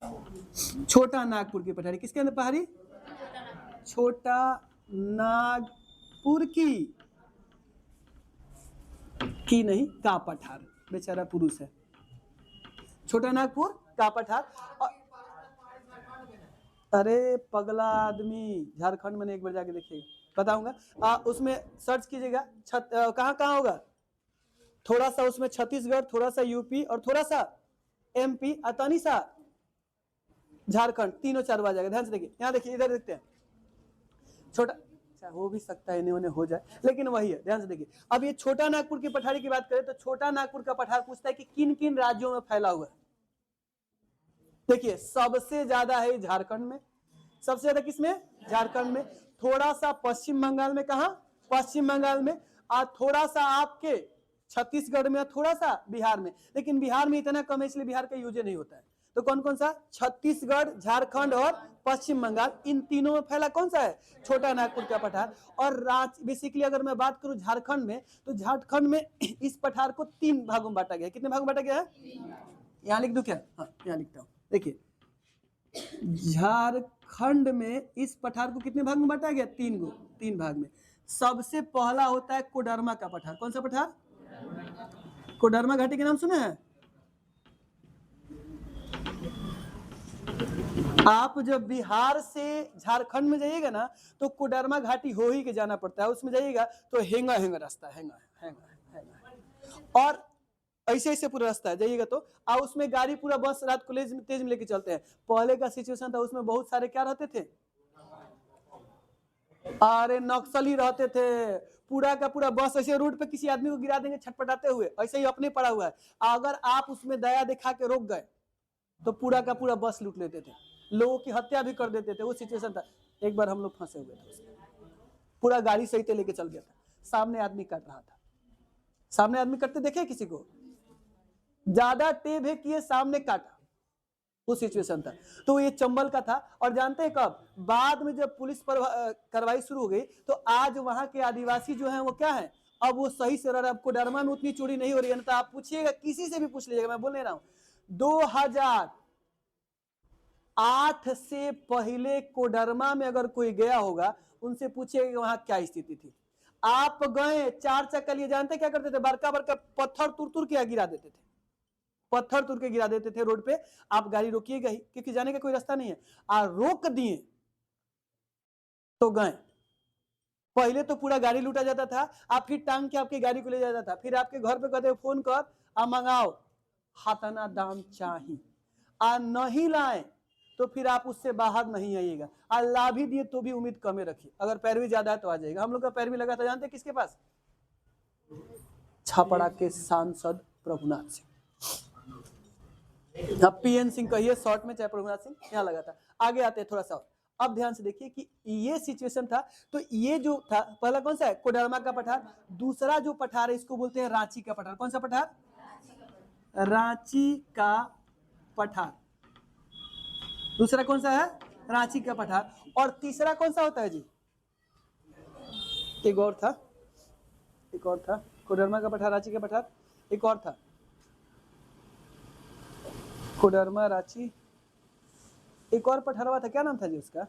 छोटा नागपुर की पहाड़ी। किसके अंदर पहाड़ी? छोटा नागपुर की नहीं, का पठार। बेचारा पुरुष है। छोटा नागपुर का पठार। अरे पगला आदमी, झारखंड में एक बार जाके देखिएगा, बताऊंगा। उसमें सर्च कीजिएगा। कहाँ कहाँ होगा? थोड़ा सा उसमें छत्तीसगढ़, थोड़ा सा यूपी और थोड़ा सा एमपी, अतानी सा झारखंड, तीनों 4 बार जाएगा। ध्यान से देखिए, यहाँ देखिए, इधर देखते हैं। छोटा हो भी सकता है, इन्हें हो जाए, लेकिन वही है। ध्यान से देखिए, अब ये छोटा नागपुर की पठारी की बात करें तो छोटा नागपुर का पठार पूछता है कि किन किन राज्यों में फैला हुआ है। देखिए, सबसे ज्यादा है झारखंड में। सबसे ज्यादा किसमें? झारखंड में। थोड़ा सा पश्चिम बंगाल में। कहा? पश्चिम बंगाल में। और थोड़ा सा आपके छत्तीसगढ़ में, थोड़ा सा बिहार में। लेकिन बिहार में इतना कम है इसलिए बिहार का यूज नहीं होता है। तो कौन कौन सा? छत्तीसगढ़, झारखंड और पश्चिम बंगाल, इन तीनों में फैला कौन सा है? छोटा नागपुर का पठार। और बेसिकली अगर मैं बात करूं झारखंड में, तो झारखंड में इस पठार को 3 भागों में बांटा गया। कितने भागों में बांटा गया है? यहाँ लिख दूं क्या? हाँ, यहाँ लिखता हूँ। देखिए, झारखंड में इस पठार को कितने भाग में बांटा गया? 3 भाग में। सबसे पहला होता है कोडरमा का पठार। कौन सा पठार? कोडरमा घाटी के नाम सुने हैं आप? जब बिहार से झारखंड में जाइएगा ना तो कोडरमा घाटी हो ही के जाना पड़ता है। उसमें जाइएगा तो हेंगा हेंगा रास्ता, हेंगा और ऐसे ऐसे पूरा रास्ता है। जाइएगा तो उसमें गाड़ी पूरा बस रात को तेज में लेके चलते हैं। पहले का सिचुएशन था, उसमें बहुत सारे क्या रहते थे? अरे नक्सली रहते थे। पूरा का पूरा बस ऐसे रोड पे किसी आदमी को गिरा देंगे छटपटाते हुए, ऐसे ही अपने पड़ा हुआ है। अगर आप उसमें दया दिखा के रोक गए तो पूरा का पूरा बस लूट लेते थे, लोगों की हत्या भी कर देते थे। वो सिचुएशन था। एक बार हम लोग फंसे हुए थे, पूरा गाड़ी सही लेके चल गया था। सामने आदमी कट रहा था। सामने आदमी कटते देखे किसी को? ज्यादा टेप है कि ये सामने काटा, वो सिचुएशन था। तो ये चंबल का था। और जानते हैं कब? बाद में जब पुलिस पर कार्रवाई शुरू हो गई तो आज वहां के आदिवासी जो हैं वो क्या है, अब वो सही से रह रहा है। आपको कोडरमा में उतनी चोरी नहीं हो रही है ना, आप पूछिएगा, किसी से भी पूछ लीजिएगा, मैं बोल नहीं रहा हूं। 8 से पहले कोडरमा में अगर कोई गया होगा, उनसे पूछिएगा कि वहां क्या स्थिति थी। आप गए 4 चक्कर लिए, जानते क्या करते थे? बड़का बड़का पत्थर तुर तुर के गिरा देते थे, पत्थर तुर के गिरा देते थे रोड पे। आप गाड़ी रोकिएगा ही, क्योंकि जाने का कोई रास्ता नहीं है। रोक दिए तो गए। पहले तो पूरा गाड़ी लूटा जाता था, आप फिर टांग के आपकी गाड़ी को ले जाता था, फिर आपके घर पे कहते फोन कर आ मंगाओ, हाथाना दाम चाहिए, नहीं लाए तो फिर आप उससे बाहर नहीं आइएगा। ला भी दिए तो भी उम्मीद कमे रखिए, अगर पैरवी ज्यादा है तो आ जाएगा। हम लोग का पैरवी लगा था, जानते किसके पास? छापड़ा के सांसद प्रभुनाथ सिंह। अब पीएन सिंह कहिए शॉर्ट में, चाहे प्रभुनाथ सिंह, यहाँ लगा था। आगे आते हैं थोड़ा सा। अब ध्यान से देखिए कि ये सिचुएशन था। तो ये जो था, पहला कौन सा है? कोडरमा का पठार। दूसरा जो पठार है इसको बोलते हैं रांची का पठार। कौन सा पठार? रांची का पठार। दूसरा कौन सा है? रांची का पठार। और तीसरा कौन सा होता है जी? एक और था, एक और था। कोडरमा का पठार, रांची का पठार, एक और था। कोडरमा, रांची, एक और पठारवा था, क्या नाम था जी उसका?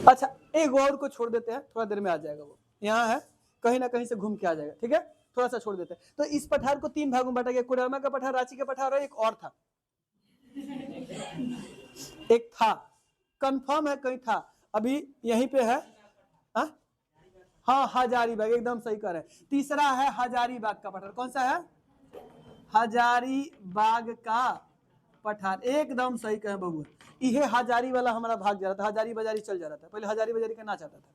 अच्छा, एक और को छोड़ देते हैं, थोड़ा देर में आ जाएगा वो, यहाँ है, कहीं ना कहीं से घूम के आ जाएगा, ठीक है? थोड़ा सा छोड़ देते हैं। तो इस पठार को 3 भागों में बांटा गया, कोडरमा का पठार, रांची का पठार, और एक और था, एक था, कंफर्म है कहीं था, अभी यहीं पे है। हाँ, हजारीबाग, एकदम सही कह रहे हैं। तीसरा है हजारीबाग का पठार। कौन सा है? हजारीबाग का पठार, एकदम सही कहे बबुआ। ये हजारी वाला हमारा भाग जा रहा था, हजारी बाजारी चल जा रहा था, पहले हजारी बाजारी का नाच आता था,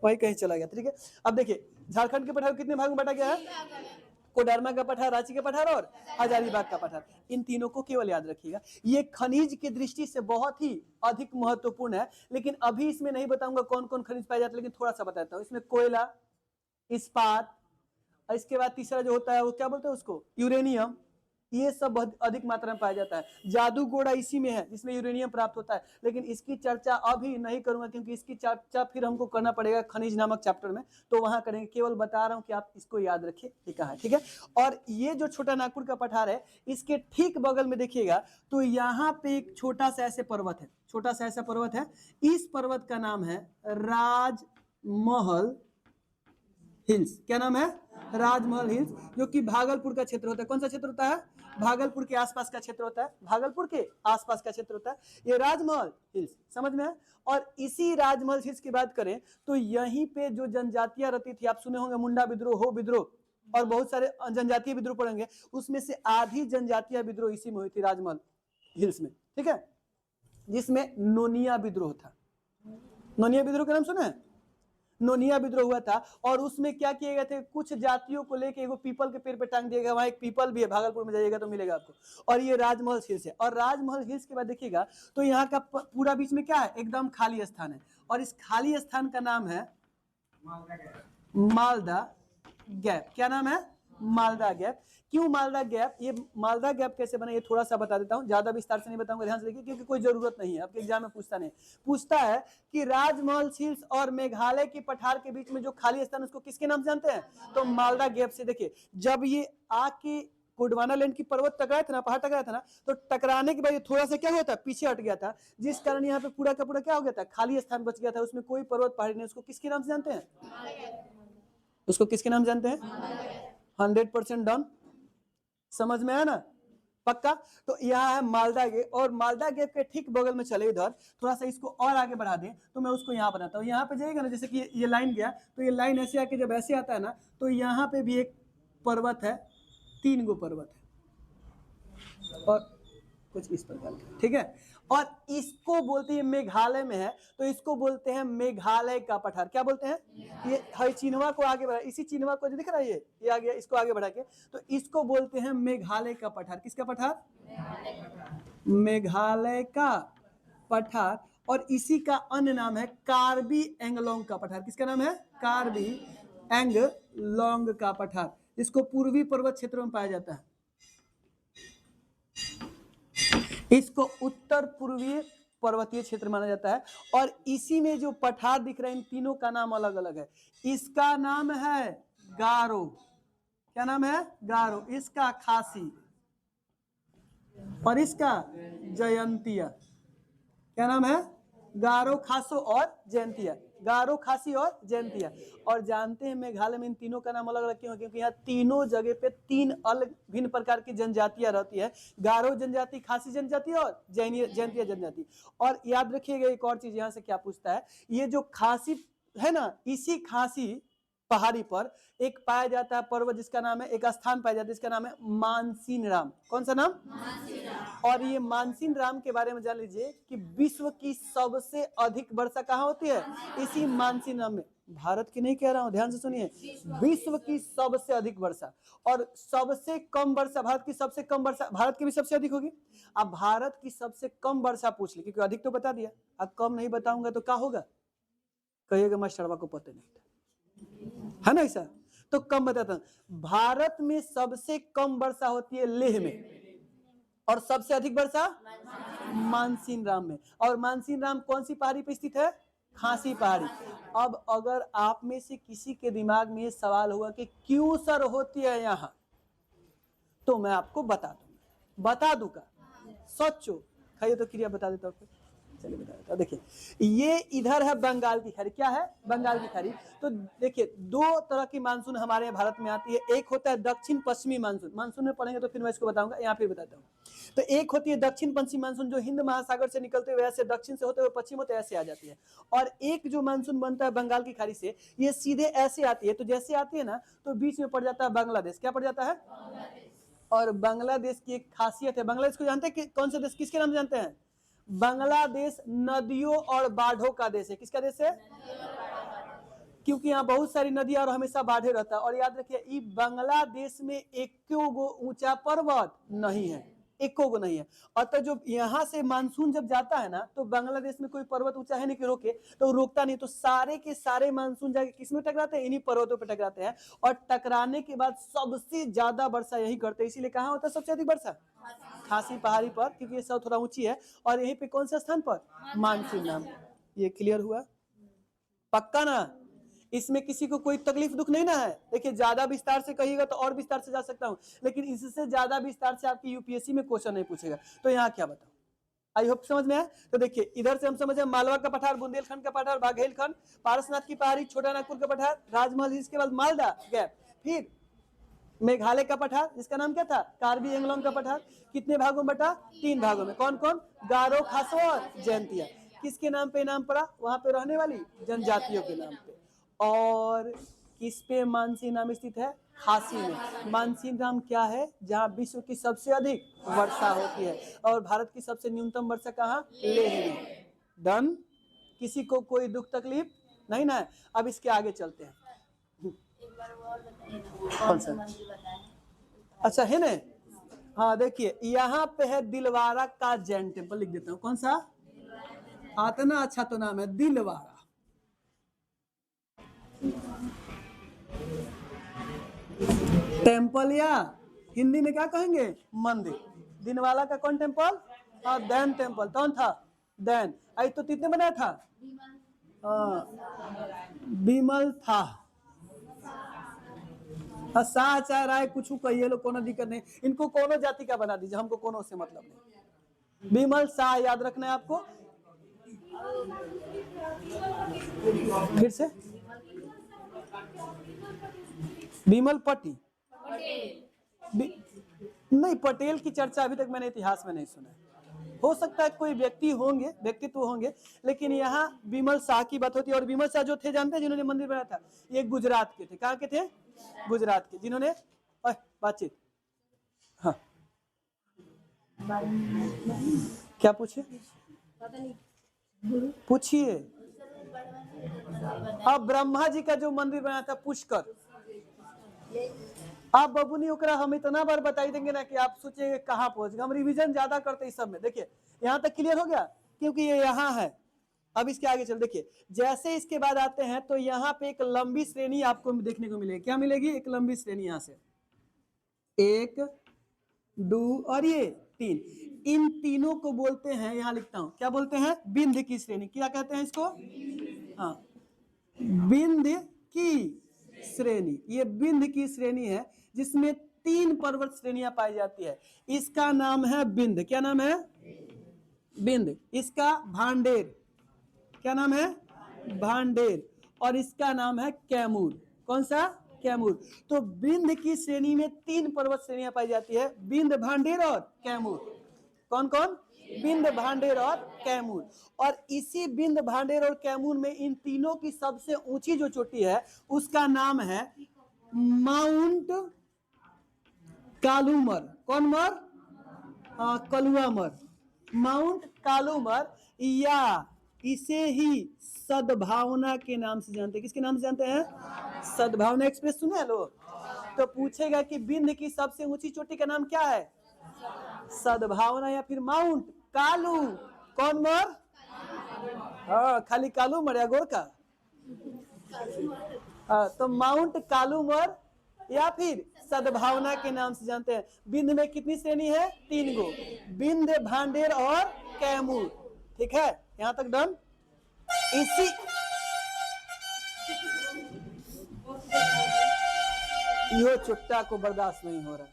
वही कहीं चला गया। ठीक है, अब देखिए झारखंड के पठार कितने भाग में बांटा गया है? कोडरमा का पठार, रांची का पठार और हजारीबाग का पठार। इन तीनों को केवल याद रखिएगा। ये खनिज की दृष्टि से बहुत ही अधिक महत्वपूर्ण है, लेकिन अभी इसमें नहीं बताऊंगा कौन कौन खनिज पाए जाते हैं, लेकिन थोड़ा सा बताता हूँ। इसमें कोयला, इस्पात, इसके बाद तीसरा जो होता है वो क्या बोलते हैं उसको? यूरेनियम। ये सब बहुत अधिक मात्रा में पाया जाता है। जादू गोड़ा इसी में है जिसमें यूरेनियम प्राप्त होता है, लेकिन इसकी चर्चा अभी नहीं करूंगा, क्योंकि इसकी चर्चा फिर हमको करना पड़ेगा खनिज नामक चैप्टर में, तो वहां करेंगे। केवल बता रहा हूं कि आप इसको याद रखिए, ये कहा है, ठीक है? और ये जो छोटा नागपुर का पठार है, इसके ठीक बगल में देखिएगा तो यहाँ पे एक छोटा सा ऐसे पर्वत है, छोटा सा ऐसा पर्वत है। इस पर्वत का नाम है राजमहल हिल्स। क्या नाम है? राजमहल हिल्स, जो कि भागलपुर का क्षेत्र होता है। कौन सा क्षेत्र होता है? भागलपुर के आसपास का क्षेत्र होता है, भागलपुर के आसपास का क्षेत्र होता है ये राजमहल हिल्स। समझ में है? और इसी राजमहल हिल्स की बात करें तो यहीं पे जो जनजातियां रहती थी, आप सुने होंगे मुंडा विद्रोह, हो विद्रोह, और बहुत सारे जनजातीय विद्रोह पढ़ेंगे, उसमें से आधी जनजातीय विद्रोह इसी में हुई थी, राजमहल हिल्स में, ठीक है? जिसमें नोनिया विद्रोह था। नोनिया विद्रोह का नाम सुना है? नोनिया विद्रोह हुआ था, और उसमें क्या किए गए थे? कुछ जातियों को लेके एगो पीपल के पेड़ पे टांग दिया गया। वहां एक पीपल भी है, भागलपुर में जाइएगा तो मिलेगा आपको। और ये राजमहल हिल्स है। और राजमहल हिल्स के बाद देखिएगा तो यहाँ का पूरा बीच में क्या है? एकदम खाली स्थान है, और इस खाली स्थान का नाम है मालदा गैप। क्या नाम है? मालदा गैप। क्यों मालदा गैप? ये मालदा गैप कैसे बना ये थोड़ा सा बता देता हूं, ज्यादा विस्तार से नहीं बताऊंगा, ध्यान से देखिए, क्योंकि कोई जरूरत नहीं है, आपके एग्जाम में पूछता नहीं। पूछता है कि राजमहल हिल्स और मेघालय की पठार के बीच में जो खाली स्थान उसको किसके नाम से जानते हैं? तो मालदा गैप से। देखिए जब ये आके गोंडवाना लैंड की पर्वत टकराए थे ना, पहाड़ टकराया था ना, तो टकराने के बाद ये थोड़ा सा क्या हुआ था? पीछे हट गया था, जिस कारण यहाँ पे पूरा का पूरा क्या हो गया था? खाली स्थान बच गया था, उसमें कोई पर्वत पहाड़ी नहीं। उसको किसके नाम से जानते हैं? उसको किसके नाम जानते हैं? 100% डन। समझ में आया ना? पक्का? तो यहाँ है मालदा गेप, और मालदा गेप के ठीक बगल में चले इधर थोड़ा सा, इसको और आगे बढ़ा दें तो मैं उसको यहाँ बनाता हूँ। यहाँ पे जाइएगा ना, जैसे कि ये लाइन गया, तो ये लाइन ऐसे आके जब ऐसे आता है ना, तो यहाँ पे भी एक पर्वत है, 3 गो पर्वत है, और कुछ इस प्रकार का, ठीक है? और इसको बोलते हैं, मेघालय में है तो इसको बोलते हैं मेघालय का पठार। क्या बोलते हैं? ये हर चिन्हवा को आगे बढ़ा, इसी चिन्हवा को दिख रहा है, ये आ गया, इसको आगे बढ़ा के तो इसको बोलते हैं मेघालय का पठार। किसका पठार? मेघालय का पठार। और इसी का अन्य नाम है कार्बी एंगलोंग का पठार। किसका नाम है? कार्बी एंगलोंग का पठार। इसको पूर्वी पर्वत क्षेत्रों में पाया जाता है। इसको उत्तर पूर्वीय पर्वतीय क्षेत्र माना जाता है। और इसी में जो पठार दिख रहे हैं, इन तीनों का नाम अलग अलग है। इसका नाम है गारो। क्या नाम है? गारो। इसका खासी, और इसका जयंतिया। क्या नाम है? गारो, खासो और जयंतिया। गारो, खासी और जयंतिया। और जानते हैं मेघालय में इन तीनों का नाम अलग अलग क्यों है? क्योंकि यहाँ तीनों जगह पे तीन अलग भिन्न प्रकार की जनजातियां रहती है। गारो जनजाति, खासी जनजाति और जयंतिया जनजाति। और याद रखिएगा एक और चीज, यहाँ से क्या पूछता है, ये जो खासी है ना, इसी खासी पहाड़ी पर एक पाया जाता है पर्वत जिसका नाम है, एक स्थान पाया जाता है जिसका नाम है मानसीन राम। कौन सा नाम? और ये मानसीन राम के बारे में जान लीजिए कि विश्व की सबसे अधिक वर्षा कहाँ होती है? इसी मानसीन राम में। भारत की नहीं कह रहा हूं, ध्यान से सुनिए, विश्व की सबसे अधिक वर्षा। और सबसे कम वर्षा, भारत की सबसे कम वर्षा, भारत की भी सबसे अधिक होगी। अब भारत की सबसे कम वर्षा पूछ ली, क्योंकि अधिक तो बता दिया, अब कम नहीं बताऊंगा तो क्या होगा? कहिएगा मास्टरवा को पता नहीं था, है ना ऐसा? तो कम बताता हूं, भारत में सबसे कम वर्षा होती है लेह में, और सबसे अधिक वर्षा मानसीन राम में। और मानसीन राम कौन सी पहाड़ी पे स्थित है? खासी पहाड़ी। अब अगर आप में से किसी के दिमाग में ये सवाल हुआ कि क्यों सर होती है यहाँ, तो मैं आपको बता दूंगा। सोचो, खाइए तो क्रिया बता देता हूँ। चलिए बता देता हूँ। देखिए ये इधर है बंगाल की खाड़ी। क्या है? बंगाल की खाड़ी। तो देखिए दो तरह की मानसून हमारे भारत में आती है। एक होता है दक्षिण पश्चिमी मानसून, मानसून में पढ़ेंगे तो फिर मैं इसको बताऊंगा, यहाँ पे बताता हूँ। तो एक होती है दक्षिण पश्चिमी मानसून, जो हिंद महासागर से निकलते हुए ऐसे दक्षिण से होते हुए पश्चिम होते ऐसे आ जाती है। और एक जो मानसून बनता है बंगाल की खाड़ी से, ये सीधे ऐसे आती है। तो जैसे आती है ना, तो बीच में पड़ जाता है बांग्लादेश। क्या पड़ जाता है? और बांग्लादेश की एक खासियत है, बांग्लादेश को जानते हैं कि कौन सा देश, किसके नाम से जानते हैं? बांग्लादेश नदियों और बाढ़ों का देश है। किसका देश है? क्योंकि यहाँ बहुत सारी नदियां और हमेशा बाढ़े रहता है। और याद रखिए बांग्लादेश में एको गो ऊंचा पर्वत नहीं है, एको को नहीं है। अतः जो यहाँ से मानसून जब जाता है ना, तो बांग्लादेश में कोई पर्वत ऊंचा है नहीं कि रोके, तो रोकता नहीं। तो सारे के सारे मानसून जाके किसमें टकराते हैं? इन्हीं पर्वतों पर टकराते हैं। और टकराने के बाद सबसे ज्यादा वर्षा यही करते हैं। इसीलिए कहाँ होता है सबसे अधिक वर्षा? खासी पहाड़ी पर, क्योंकि ये सब थोड़ा ऊंची है। और यहीं पे कौन से स्थान पर? मानसून नाम। ये क्लियर हुआ? पक्का ना? इसमें किसी को कोई तकलीफ दुख नहीं ना है? देखिए ज्यादा विस्तार से कहिएगा तो और विस्तार से जा सकता हूं, लेकिन इससे ज्यादा विस्तार से आपकी यूपीएससी में क्वेश्चन नहीं पूछेगा। तो यहाँ क्या बताऊं? आई होप समझ में आया। तो देखिए इधर से हम समझे मालवा का पठार, बुंदेलखंड का पठार, बाघेलखंड, पारसनाथ की पहाड़ी, छोटा नागपुर का पठार, राजमहल, इसके बाद मालदा गैप, फिर मेघालय का पठार जिसका नाम क्या था? कार्बी एंगलोंग का पठार। कितने भागों में बटा? 3 भागों में। कौन कौन? गारो, खासो और जयंतिया। किसके नाम पे नाम पड़ा? वहां पे रहने वाली जनजातियों के नाम पे। और किस पे मानसीन राम स्थित है? खासी में। मानसीन राम क्या है? जहाँ विश्व की सबसे अधिक वर्षा होती है। और भारत की सबसे न्यूनतम वर्षा कहाँ? लेह में। डन? किसी को कोई दुख तकलीफ नहीं ना है? अब इसके आगे चलते हैं। कौन सा? अच्छा है ना? हाँ देखिए यहाँ पे है दिलवारा का जैन टेम्पल, लिख देता हूँ। कौन सा? इतना अच्छा तो नाम है, दिलवारा। टेम्पल या हिंदी में क्या कहेंगे? मंदिर। दिनवाला का कौन टेम्पल? हाँ दैन टेम्पल। कौन था? दैन। आई तो कितने बनाया था? विमल था। सा चाहे राय कुछ कहिए लो, कोनो दिक्कत नहीं। इनको कोनो जाति का बना दीजिए, हमको कोनो से मतलब नहीं। विमल शाह याद रखना है आपको। फिर से विमल पट्टी नहीं, पटेल की चर्चा अभी तक मैंने इतिहास में नहीं सुना। हो सकता है कोई व्यक्ति होंगे, व्यक्तित्व होंगे, लेकिन यहाँ विमल शाह की बात होती है। और विमल शाह जो थे जानते हैं, जिन्होंने मंदिर बनाया था, ये गुजरात के थे। कहाँ के थे? गुजरात के। जिन्होंने बातचीत, हाँ क्या पूछे? पूछिए। अब ब्रह्मा जी का जो मंदिर बनाया था पुष्कर, आप बबुनी ओकरा हम इतना बार बताई देंगे ना कि आप सोचिए कहाँ पहुंच गए। हम रिवीजन ज्यादा करते इस सब में। देखिए यहाँ तक क्लियर हो गया, क्योंकि ये यहाँ है। अब इसके आगे चल, देखिए जैसे इसके बाद आते हैं तो यहाँ पे एक लंबी श्रेणी आपको देखने को मिलेगी। क्या मिलेगी? एक लंबी श्रेणी। यहाँ से 1 2 और ये 3, इन तीनों को बोलते हैं, यहाँ लिखता हूं, क्या बोलते हैं? बिंद की श्रेणी। क्या कहते हैं इसको? हाँ बिंद की श्रेणी। ये बिंद की श्रेणी है जिसमें 3 पर्वत श्रेणियां पाई जाती है। इसका नाम है बिंद, क्या नाम है? बिंद। इसका भांडेर, क्या नाम है? भांडेर। और इसका नाम है कैमूर। कौन सा? कैमूर। तो बिंद की श्रेणी में 3 पर्वत श्रेणियां पाई जाती है, बिंद, भांडेर और कैमूर। कौन कौन? बिंद, भांडेर और कैमूर। और इसी बिंद, भांडेर और कैमूर में इन तीनों की सबसे ऊंची जो चोटी है उसका नाम है माउंट कालूमर। कौन मर? कलुआ मर। माउंट कालूमर, या इसे ही सद्भावना के नाम से जानते हैं। किसके नाम से जानते हैं? सद्भावना एक्सप्रेस सुने लोग? तो पूछेगा कि बिंद की सबसे ऊंची चोटी का नाम क्या है? सद्भावना या फिर माउंट कालू। कौन मर? हाँ, खाली कालू मर या गोरखा? तो माउंट कालूमर या फिर सद्भावना के नाम से जानते हैं। बिंद में कितनी श्रेणी है? 3 गो, बिंद, भांडेर और कैमूर। ठीक है, यहां तक डन। इसी यो चुट्टा को बर्दाश्त नहीं हो रहा।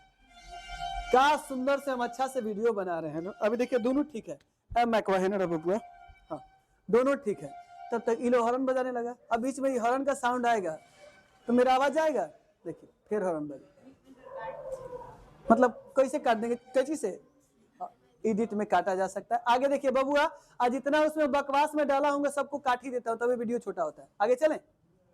क्या सुंदर से हम अच्छा से वीडियो बना रहे हैं ना। अभी देखिए दोनों ठीक है, हाँ दोनों ठीक है। तब तक इलो हॉर्न बजाने लगा। अब बीच में हॉर्न का साउंड आएगा तो मेरा आवाज आएगा। देखिए फिर हॉर्न बजे, मतलब कैसे काट देंगे? कैची से एडिट में काटा जा सकता है। आगे देखिए बबुआ, आज जितना उसमें बकवास में डाला होगा सबको काट ही देता हूं, तभी वीडियो छोटा होता है। आगे चलें,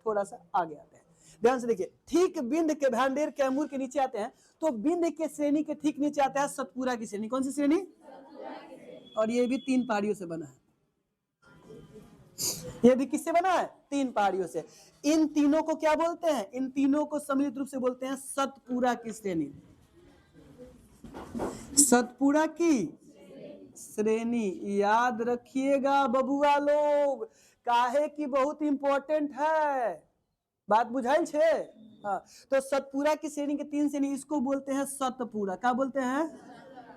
थोड़ा सा आगे आते हैं, ध्यान से देखिए। ठीक बिंद के, भांडेर, कैमूर के नीचे आते हैं तो बिंद के श्रेणी के ठीक नीचे आता है सतपुरा की श्रेणी। कौन सी श्रेणी? और ये भी 3 पहाड़ियों से बना है। ये भी किससे बना है? 3 पहाड़ियों से। इन तीनों को क्या बोलते हैं? इन तीनों को सम्मिलित रूप से बोलते हैं सतपुरा की श्रेणी। सतपुरा की श्रेणी याद रखिएगा बबुआ लोग, काहे की बहुत इंपॉर्टेंट है। बात बुझाइल छे? हाँ, तो सतपुरा की श्रेणी के 3 श्रेणी, इसको बोलते हैं सतपुरा। क्या बोलते हैं?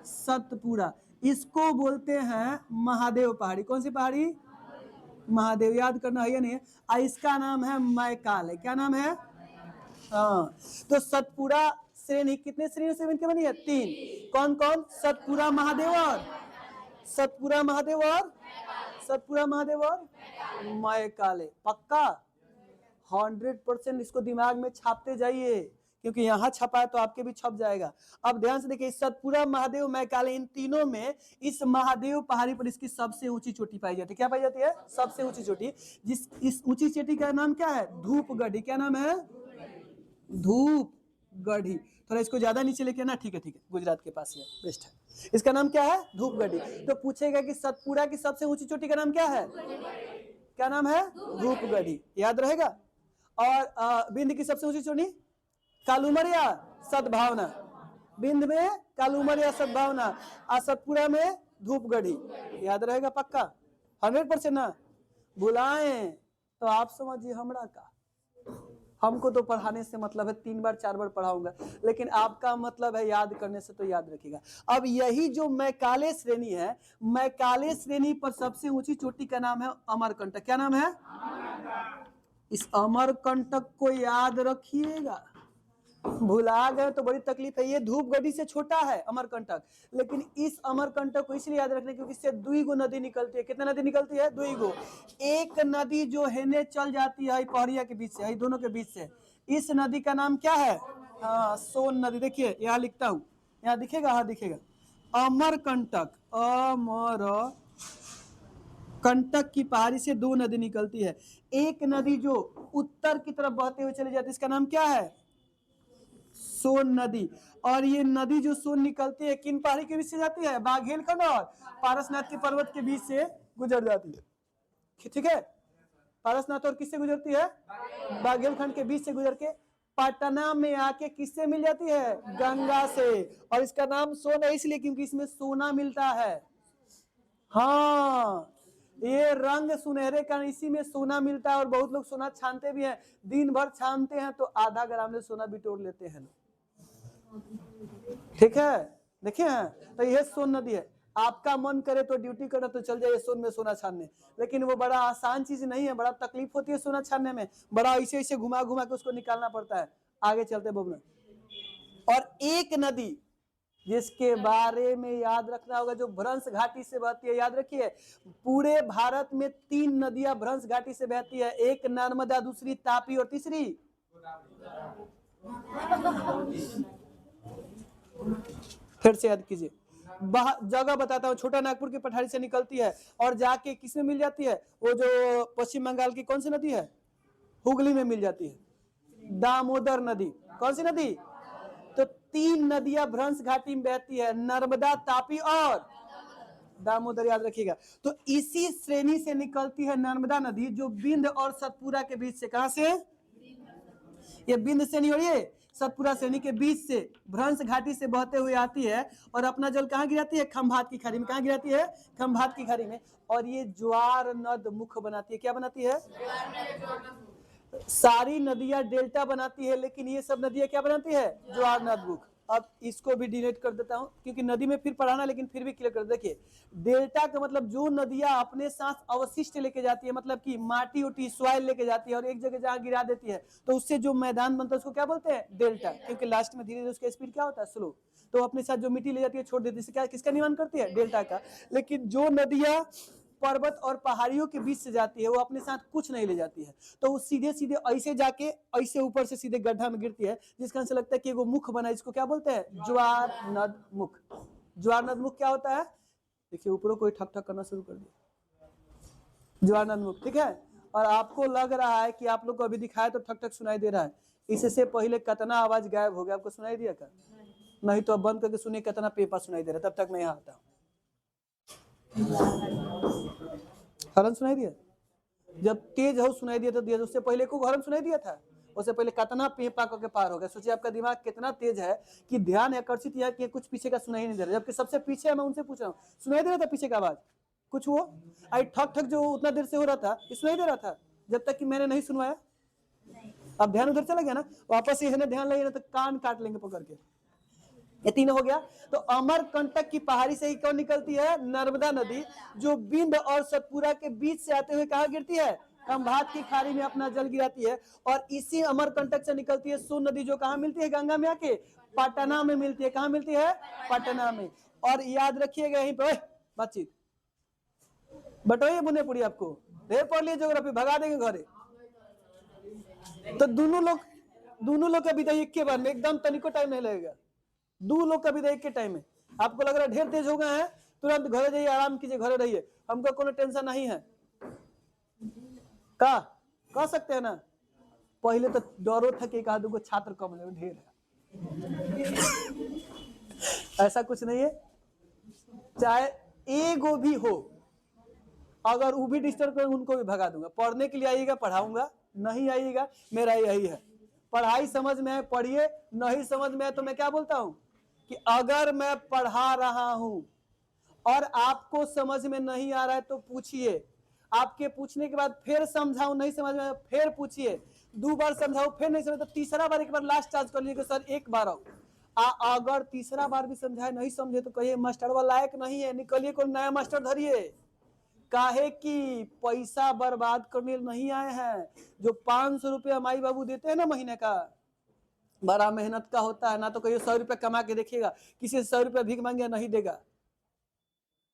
सतपुरा। इसको बोलते हैं महादेव पहाड़ी। कौन सी पहाड़ी? महादेव। याद करना है या नहीं? इसका नाम है मैकाले। क्या नाम है? हाँ, तो सतपुरा श्रेणी कितने श्रेणियों से मिलकर बनी है? 3। कौन कौन? सतपुरा, महादेव और सतपुरा, महादेव और सतपुरा, महादेव और मैकाले। पक्का 100% इसको दिमाग में छापते जाइए, क्योंकि यहाँ छपा है तो आपके भी छप जाएगा। अब ध्यान से देखिए, सतपुरा, महादेव, मैकाले, इन तीनों में इस महादेव पहाड़ी पर इसकी सबसे ऊंची चोटी पाई जाती है। क्या पाई जाती है? सबसे ऊंची चोटी। जिस इस ऊंची चोटी का नाम क्या है? धूपगढ़ी। क्या नाम है? धूपगढ़ी। थोड़ा इसको ज्यादा नीचे लेके ना, ठीक है ठीक है, गुजरात के पास ही है, बेस्ट है। इसका नाम क्या है? धूपगढ़ी। तो पूछेगा कि सतपुरा की सबसे ऊंची चोटी का नाम क्या है? क्या नाम है? धूपगढ़ी। याद रहेगा। और बिंद की सबसे ऊंची चोटी कालूमर या सद्भावना। बिंद में कालूमर या सद्भावना, और सतपुरा में धूपगढ़ी। याद रहेगा पक्का 100% ना भुलाएं तो आप समझिए हमरा का। हमको तो पढ़ाने से मतलब है, 3 बार 4 बार पढ़ाऊंगा, लेकिन आपका मतलब है याद करने से, तो याद रखिएगा। अब यही जो मैकाले श्रेणी है, मैकाले श्रेणी पर सबसे ऊंची चोटी का नाम है अमरकंटक। क्या नाम है? इस अमरकंटक को याद रखिएगा। भुला गए तो बड़ी तकलीफ है। ये धूपगढ़ी से छोटा है अमरकंटक, लेकिन इस अमरकंटक को इसलिए याद रखने क्योंकि इससे 2 गो नदी निकलती है। कितना नदी निकलती है? 2 गो। एक नदी जो हेने चल जाती है पहाड़िया के बीच से, दोनों के बीच से, इस नदी का नाम क्या है? हाँ, सोन नदी। देखिए यहाँ लिखता हूँ, यहाँ दिखेगा, हाँ दिखेगा, अमरकंटक। अमरकंटक की पहाड़ी से 2 नदी निकलती है। एक नदी जो उत्तर की तरफ बहते हुए चली जाती है, इसका नाम क्या है? सोन नदी। और ये नदी जो सोन निकलती है किन पहाड़ी के बीच से जाती है? बाघेलखंड और पारसनाथ के पर्वत के बीच से गुजर जाती है। ठीक है, पारसनाथ और किससे गुजरती है? बाघेलखंड के बीच से गुजर के पटना में आके किससे मिल जाती है? गंगा से। और इसका नाम सोन है इसलिए क्योंकि इसमें सोना मिलता है। हाँ, ये रंग सुनहरे का, इसी में सोना मिलता है। और बहुत लोग सोना छानते भी हैं, दिन भर छानते हैं तो आधा ग्राम में सोना बिटोर लेते हैं। ठीक है, देखिए, तो यह सोन नदी है। आपका मन करे तो ड्यूटी करे तो चल जाइए सोन में सोना छानने, लेकिन वो बड़ा आसान चीज नहीं है, बड़ा तकलीफ होती है सोना छानने में, बड़ा ऐसे ऐसे घुमा घुमा के उसको निकालना पड़ता है। आगे चलते बबना, और एक नदी जिसके बारे में याद रखना होगा, जो भ्रंश घाटी से बहती है। याद रखिए, पूरे भारत में 3 नदियां भ्रंश घाटी से बहती है, एक नर्मदा, दूसरी तापी और तीसरी फिर से याद कीजिए, जगह बताता हूँ। छोटा नागपुर की पठारी से निकलती है और जाके किसमें मिल जाती है, वो जो पश्चिम बंगाल की कौन सी नदी है, हुगली में मिल जाती है, दामोदर नदी। कौन सी नदी? तो 3 नदियां भ्रंश घाटी में बहती है, नर्मदा, तापी और दामोदर। याद रखिएगा। तो इसी श्रेणी से निकलती है नर्मदा नदी, जो बिंद और सतपुरा के बीच से, कहां से, ये बिंद श्रेणी और ये सतपुरा श्रेणी के बीच से भ्रंश घाटी से बहते हुए आती है और अपना जल कहाँ गिराती है, खंभात की खाड़ी में। कहाँ गिराती है? खंभात की खाड़ी में। और ये ज्वार नद मुख बनाती है। क्या बनाती है? सारी नदियां डेल्टा बनाती है, लेकिन ये सब नदियां क्या बनाती है? ज्वार नद मुख। अब इसको भी डिलीट कर देता हूं, क्योंकि नदी में फिर पढ़ाना, लेकिन फिर भी क्लियर कर। देखिए, डेल्टा का मतलब जो नदियां अपने साथ अवशिष्ट लेके जाती है, मतलब कि माटी उटी सॉइल लेके जाती है और एक जगह जहां गिरा देती है, तो उससे जो मैदान बनता है उसको क्या बोलते हैं? डेल्टा। क्योंकि लास्ट में धीरे धीरे उसका स्पीड क्या होता है? स्लो। तो अपने साथ जो मिट्टी ले जाती है, छोड़ देती है, क्या किसका निर्माण करती है? डेल्टा का। लेकिन जो नदियां पर्वत और पहाड़ियों के बीच से जाती है, वो अपने साथ कुछ नहीं ले जाती है, तो वो सीधे सीधे ऐसे जाके ऐसे ऊपर से सीधे गड्ढा में गिरती है, जिसका से लगता है कि वो मुख बना है। इसको क्या बोलते हैं? ज्वार नद मुख। ज्वार नद मुख क्या होता है? देखिए, ऊपरों कोई ठक ठक करना शुरू कर दिया। ज्वार नद मुख, ठीक है। और आपको लग रहा है कि आप लोग को अभी दिखाया तो ठक ठक सुनाई दे रहा है, इससे पहले कितना आवाज गायब हो गया, आपको सुनाई दिया क्या? नहीं तो अब बंद करके सुनिए कितना पेपा सुनाई दे रहा है, तब तक मैं यहाँ आता हूँ। हॉर्न सुनाई दिया? जब तेज हो सुनाई दिया तो दिया, उससे पहले को हॉर्न सुनाई दिया था? उससे पहले कितना पेपा करके पार हो गया। सोचिए आपका दिमाग कितना तेज है कि ध्यान आकर्षित किया कि कुछ पीछे का सुनाई नहीं दे रहा, जबकि सबसे पीछे है। मैं उनसे पूछ रहा हूँ, सुनाई दे रहा था पीछे का आवाज? कुछ वो आई ठक ठक जो उतना देर से हो रहा था, सुनाई दे रहा था जब तक कि मैंने नहीं सुनवाया? अब ध्यान उधर चला गया ना, वापस ये है ध्यान लगेगा तो कान काट लेंगे पकड़ के। ये तीनों हो गया। तो अमरकंटक की पहाड़ी से ही कौन निकलती है? नर्मदा नदी, जो बिंद और सतपुरा के बीच से आते हुए कहाँ गिरती है? खंभात की खाड़ी में अपना जल गिराती है। और इसी अमरकंटक से निकलती है सोन नदी, जो कहाँ मिलती है? गंगा में आके पटना में मिलती है। कहाँ मिलती है? पटना में। और याद रखिएगा यहीं पर बातचीत बटोइए बुनेपुरी, आपको ढेर पढ़ लिए ज्योग्राफी, भगा देंगे घरे। तो दोनों लोग का विदाई एक के बार में, एकदम तनिको टाइम नहीं लगेगा। 2 लोग का विदाई के टाइम में। आपको लग रहा है ढेर तेज हो गए हैं, तुरंत घरे जाइए, आराम कीजिए, घरे रहिए, हमको कोनो टेंशन नहीं है। का कह सकते हैं ना? पहले तो डरो था कि एक आध को छात्र कम ले, ढेर है। ऐसा कुछ नहीं है, चाहे एगो भी हो, अगर वो भी डिस्टर्ब करें उनको भी भगा दूंगा। पढ़ने के लिए आइएगा, पढ़ाऊंगा, नहीं आइएगा, मेरा यही है। पढ़ाई समझ में आए पढ़िए, नहीं समझ में आए तो मैं क्या बोलता हूं कि अगर मैं पढ़ा रहा हूं और आपको समझ में नहीं आ रहा है तो पूछिए। आपके पूछने के बाद फिर समझाऊं, नहीं समझ में आया फिर पूछिए, 2 बार समझाऊं फिर नहीं समझ तो तीसरा बार एक बार लास्ट चार्ज कर लीजिए, सर एक बार आओ। अगर तीसरा बार भी समझाए नहीं समझे तो कहिए मास्टरवा लायक नहीं है, निकलिए, कोई नया मास्टर धरिए। काहे कि पैसा बर्बाद करने नहीं आए हैं। जो 500 रुपया माई बाबू देते हैं ना महीने का, बड़ा मेहनत का होता है ना। तो कहिए 100 रुपया कमा के देखिएगा, किसी से 100 रुपया भीख मांगे नहीं देगा।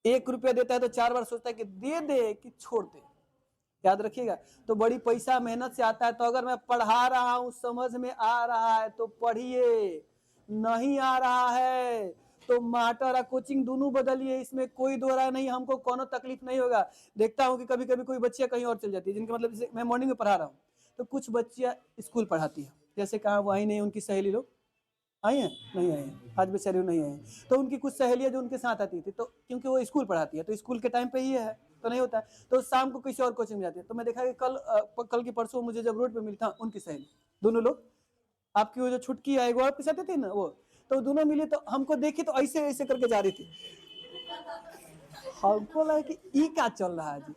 1 रुपया देता है तो 4 बार सोचता है कि दे दे कि छोड़ दे। याद रखिएगा। तो बड़ी पैसा मेहनत से आता है। तो अगर मैं पढ़ा रहा हूं, समझ में आ रहा है तो पढ़िए, नहीं आ रहा है तो मास्टर और कोचिंग दोनों बदलिए, इसमें कोई दो राय नहीं, हमको कोनो तकलीफ नहीं होगा। देखता हूं कि कभी कभी कोई बच्चियां कहीं और चल जाती है, जिनका मतलब मैं मॉर्निंग में पढ़ा रहा हूँ तो कुछ बच्चियां स्कूल पढ़ाती है, जैसे कहा वो आई नहीं, उनकी सहेली लोग आई हैं, नहीं आई हैं, आज बेचारी नहीं आई हैं, तो उनकी कुछ सहेलियां जो उनके साथ आती थी, तो क्योंकि वो स्कूल पढ़ाती है तो स्कूल के टाइम पे ही है तो नहीं होता है, तो शाम को किसी और कोचिंग में जाती है। तो मैं देखा कि कल की परसों मुझे जब रोड पे मिली था उनकी सहेली, दोनों लोग, आपकी वो जो छुटकी है वो आपके साथ थी ना, वो तो दोनों मिले, तो हमको देखी तो ऐसे ऐसे करके जा रही थी। हमको लगा कि ये क्या चल रहा है जी।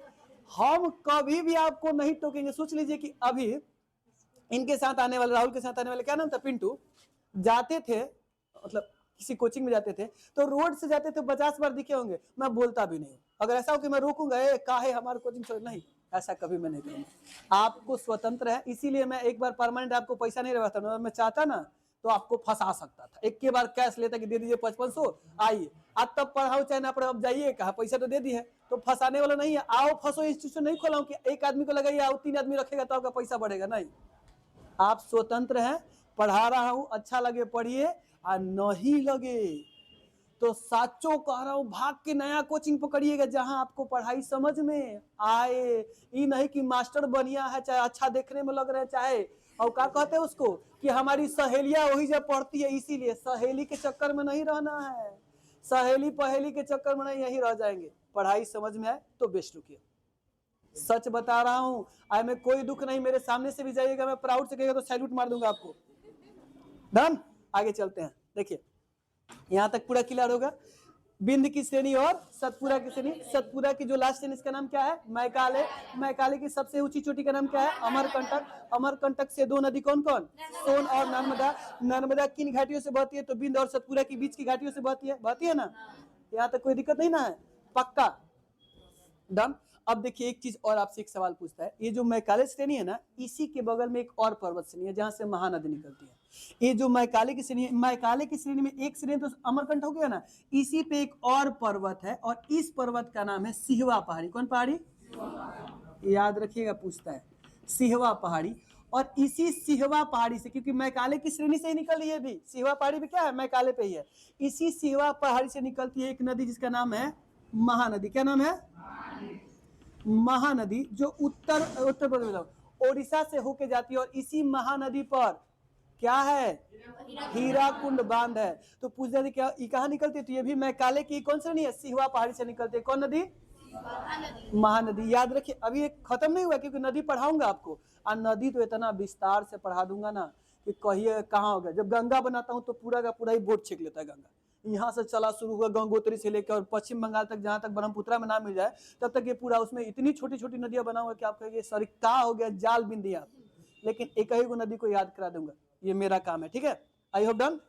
हम कभी भी आपको नहीं टोकेंगे। सोच लीजिए कि अभी इनके साथ आने वाले, राहुल के साथ आने वाले, क्या नाम था, पिंटू, जाते थे, मतलब किसी कोचिंग में जाते थे, तो रोड से जाते थे 50 बार दिखे होंगे, मैं बोलता भी नहीं। अगर ऐसा हो कि मैं रोकूंगा, काहे हमारे कोचिंग छोड़, नहीं, ऐसा कभी मैं नहीं करूंगा। आपको स्वतंत्र है, इसीलिए मैं एक बार परमानेंट आपको पैसा नहीं लगाता। मैं चाहता ना तो आपको फंसा सकता था, एक के बार कैश लेता कि दे दीजिए 5500 आइए, आज तब पढ़ाओ चाहे ना पढ़ाओ, अब जाइए कहा पैसा तो दे दी है, तो फंसाने वाला नहीं है। आओ फंसो इंस्टीट्यूशन नहीं खोला कि एक आदमी को लगाइए आओ 3 आदमी रखेगा तो आपका पैसा बढ़ेगा, नहीं, आप स्वतंत्र हैं, पढ़ा रहा हूं, अच्छा लगे पढ़िए और नहीं लगे तो साचो कह रहा हूं भाग के नया कोचिंग पकड़िएगा जहां आपको पढ़ाई समझ में आए। ये नहीं कि मास्टर बढ़िया है, चाहे अच्छा देखने में लग रहा है, चाहे और क्या कहते हैं उसको कि हमारी सहेलियां वही जब पढ़ती है, इसीलिए सहेली के चक्कर में नहीं रहना है, सहेली पहेली के चक्कर में नहीं, यही रह जाएंगे। पढ़ाई समझ में आए तो बेस्ट रुकिए, सच बता रहा हूं, आए में कोई दुख नहीं, मेरे सामने से भी जाइएगा, मैं प्राउड से कहेगा तो सैल्यूट मार दूंगा आपको। डन, आगे चलते हैं। देखिए यहां तक पूरा क्लियर होगा। बिंद की श्रेणी और सतपुरा की श्रेणी, सतपुरा की जो लास्ट श्रेणी इसका नाम क्या है, मैकाले। मैकाले की सबसे ऊंची चोटी का नाम क्या है, अमरकंटक। अमरकंटक से दो नदी कौन कौन, सोन और नर्मदा। नर्मदा किन घाटियों से बहती है, तो बिंद और सतपुरा की बीच की घाटियों से बहती है ना, यहाँ तक कोई दिक्कत नहीं ना है, पक्का। डन। अब देखिए एक चीज और आपसे एक सवाल पूछता है, ये जो मैकाले श्रेणी है ना, इसी के बगल में एक और पर्वत श्रेणी है जहां से महानदी निकलती है। ये जो मैकाले की श्रेणी है, मैकाले की श्रेणी में एक श्रेणी तो अमरकंटक हो गया ना, इसी पे एक और पर्वत है और इस पर्वत का नाम है सिहवा पहाड़ी। कौन पहाड़ी, याद रखिएगा, पूछता है सिहवा पहाड़ी। और इसी सिहवा पहाड़ी से, क्योंकि मैकाले की श्रेणी से ही निकल रही है, भी सिहवा पहाड़ी भी क्या है, मैकाले पे ही है। इसी सिहवा पहाड़ी से निकलती है एक नदी जिसका नाम है महानदी। क्या नाम है, महानदी, जो उत्तर प्रदेश ओडिशा से होके जाती है। और इसी महानदी पर क्या है, हीराकुंड बांध है। तो पूछ रहे क्या ये कहाँ निकलती है, तो ये भी मैकाले की कौन सी नहीं है, सिहवा पहाड़ी से निकलती है। कौन नदी, महानदी। याद रखिए, अभी एक खत्म नहीं हुआ क्योंकि नदी पढ़ाऊंगा आपको, और नदी तो इतना विस्तार से पढ़ा दूंगा ना कि कहिए कहाँ होगा। जब गंगा बनाता हूँ तो पूरा का पूरा ही बोट छेक लेता है गंगा, यहाँ से चला शुरू हुआ गंगोत्री से लेकर और पश्चिम बंगाल तक, जहां तक ब्रह्मपुत्रा में ना मिल जाए तब तक ये पूरा, उसमें इतनी छोटी छोटी नदियां बना हुआ कि आप कहेंगे सॉरी का हो गया जाल बिंदिया, लेकिन एक ही को नदी को याद करा दूंगा, ये मेरा काम है, ठीक है। I hope done.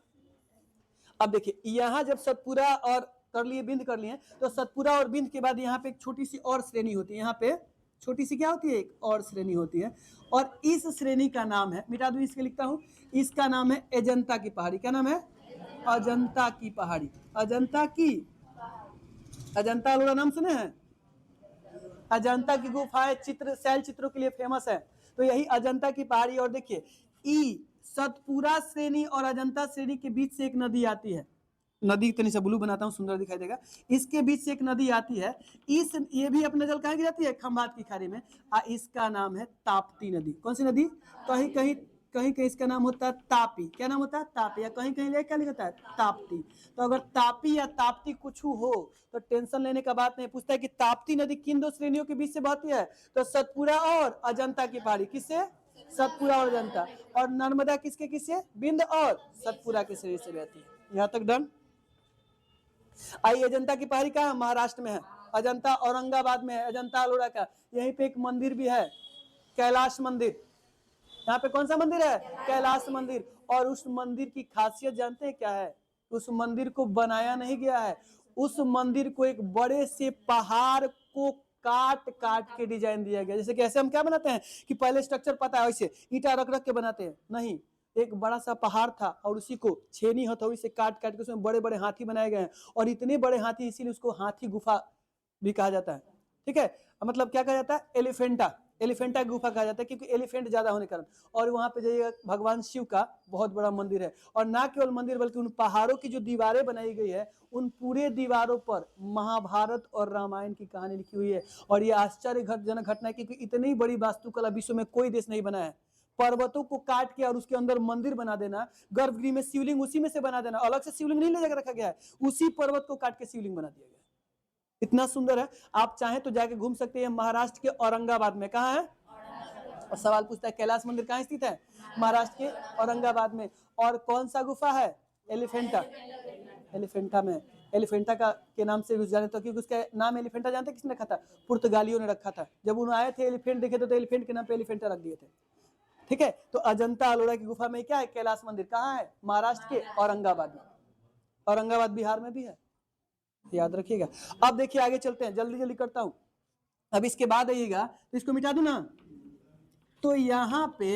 अब देखिए यहाँ जब सतपुरा और कर लिए, बिंद कर लिए, तो सतपुरा और बिंद के बाद यहाँ पे एक छोटी सी और श्रेणी होती है। यहाँ पे छोटी सी क्या होती है, एक और श्रेणी होती है, और इस श्रेणी का नाम है, मिटा दूं इसके लिखता हूं, इसका नाम है अजंता की पहाड़ी। क्या नाम है, अजंता की पहाड़ी। अजंता की, अजंता अलोरा नाम सुने हैं, अजंता की गुफाएं चित्र, शैल चित्रों के लिए फेमस है, तो यही अजंता की पहाड़ी। और देखिए ई सतपुरा श्रेणी और अजंता श्रेणी के बीच से एक नदी आती है, नदी इतनी सा ब्लू बनाता हूँ सुंदर दिखाई देगा, इसके बीच से एक नदी आती है, इस ये भी अपना जल कहाँ गिराती है, खंभात की खाड़ी में, इसका नाम है ताप्ती नदी। कौन सी नदी, कहीं कहीं कहीं कहीं इसका नाम होता है तापी। क्या नाम होता है, तापी, या कहीं कहीं क्या लिखा है, ताप्ती। तो अगर तापी या ताप्ती कुछ हो तो टेंशन लेने का बात नहीं। पूछता है कि ताप्ती नदी किन दो श्रेणियों के बीच से बहती है, तो सतपुरा और अजंता की पहाड़ी। किससे, सतपुरा और अजंता। और नर्मदा किसके किससे, बिंद और सतपुरा की श्रेणी से बहती है। यहाँ तक डन। आई अजंता की पहाड़ी कहाँ, महाराष्ट्र में है, अजंता औरंगाबाद में है, अजंता अलोरा का। यहीं पे एक मंदिर भी है, कैलाश मंदिर। यहाँ पे कौन सा मंदिर है, कैलाश मंदिर। और उस मंदिर की खासियत जानते हैं क्या है, उस मंदिर को बनाया नहीं गया है, उस मंदिर को एक बड़े से पहाड़ को काट काट के डिजाइन दिया गया। जैसे कि ऐसे हम क्या बनाते हैं कि पहले स्ट्रक्चर पता है, वैसे ईंटा रख रख के बनाते हैं, नहीं, एक बड़ा सा पहाड़ था और उसी को छेनी हथौड़ी से काट काट के उसमें बड़े बड़े हाथी बनाए गए हैं। और इतने बड़े हाथी, इसीलिए उसको हाथी गुफा भी कहा जाता है, ठीक है। मतलब क्या कहा जाता है, एलिफेंटा, एलिफेंटा गुफा कहा जाता है, क्योंकि एलिफेंट ज्यादा होने के कारण। और वहां पे जाइएगा, भगवान शिव का बहुत बड़ा मंदिर है। और ना केवल मंदिर बल्कि उन पहाड़ों की जो दीवारें बनाई गई है, उन पूरे दीवारों पर महाभारत और रामायण की कहानी लिखी हुई है। और ये आश्चर्यजनक घटना है, क्योंकि इतनी बड़ी वास्तुकला विश्व में कोई देश नहीं बनाया है। पर्वतों को काट के और उसके अंदर मंदिर बना देना, गर्भगृह में शिवलिंग उसी में से बना देना, अलग से शिवलिंग नहीं ले जाकर रखा गया है, उसी पर्वत को काट के शिवलिंग बना दिया गया। इतना सुंदर है, आप चाहें तो जाके घूम सकते हैं। महाराष्ट्र के औरंगाबाद में, कहाँ है, और सवाल पूछता है कैलाश मंदिर कहाँ स्थित है, महाराष्ट्र के औरंगाबाद में। और कौन सा गुफा है, एलिफेंटा, एलिफेंटा में। एलिफेंटा का के नाम से भी जाने, तो क्योंकि उसका नाम एलिफेंटा जानते किसने रखा था, पुर्तगालियों ने रखा था। जब उन्होंने आए थे एलिफेंट देखे तो एलिफेंट के नाम पे एलिफेंटा रख दिए थे, ठीक है। तो अजंता अलोरा की गुफा में क्या है, कैलाश मंदिर। कहाँ है, महाराष्ट्र के औरंगाबाद में। औरंगाबाद बिहार में भी है, याद रखिएगा। अब देखिए आगे चलते हैं, जल्दी जल्दी करता हूं। अब इसके बाद आइएगा, तो इसको मिटा दूं ना, तो यहां पे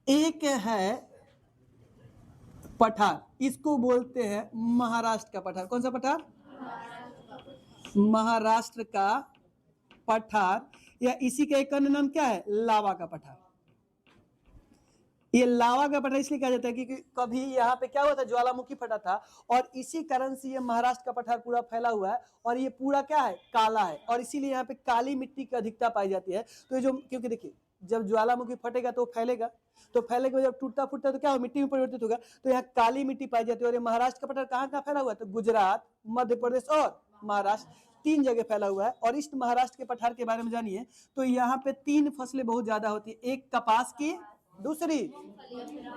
एक है पठार, इसको बोलते हैं महाराष्ट्र का पठार। कौन सा पठार? महाराष्ट्र का पठार, या इसी का एक अन्य नाम क्या है? लावा का पठार। ये लावा का पठार इसलिए कहा जाता है क्योंकि कभी यहाँ पे क्या हुआ था, ज्वालामुखी फटा था, और इसी कारण से ये महाराष्ट्र का पठार पूरा फैला हुआ है, और ये पूरा क्या है? काला है, और इसीलिए यहाँ पे काली मिट्टी की अधिकता पाई जाती है। तो ये जो, क्योंकि देखिए जब ज्वालामुखी फटेगा तो फैलेगा, तो फैलेगा, जब टूटता फूटता तो क्या हो, मिट्टी में परिवर्तित होगा, तो यहाँ काली मिट्टी पाई जाती है। और ये महाराष्ट्र का पठार कहाँ कहाँ फैला हुआ है? तो गुजरात, मध्य प्रदेश और महाराष्ट्र, 3 जगह फैला हुआ है। और इस महाराष्ट्र के पठार के बारे में जानिए तो यहाँ पे 3 फसलें बहुत ज्यादा होती है। एक कपास की, दूसरी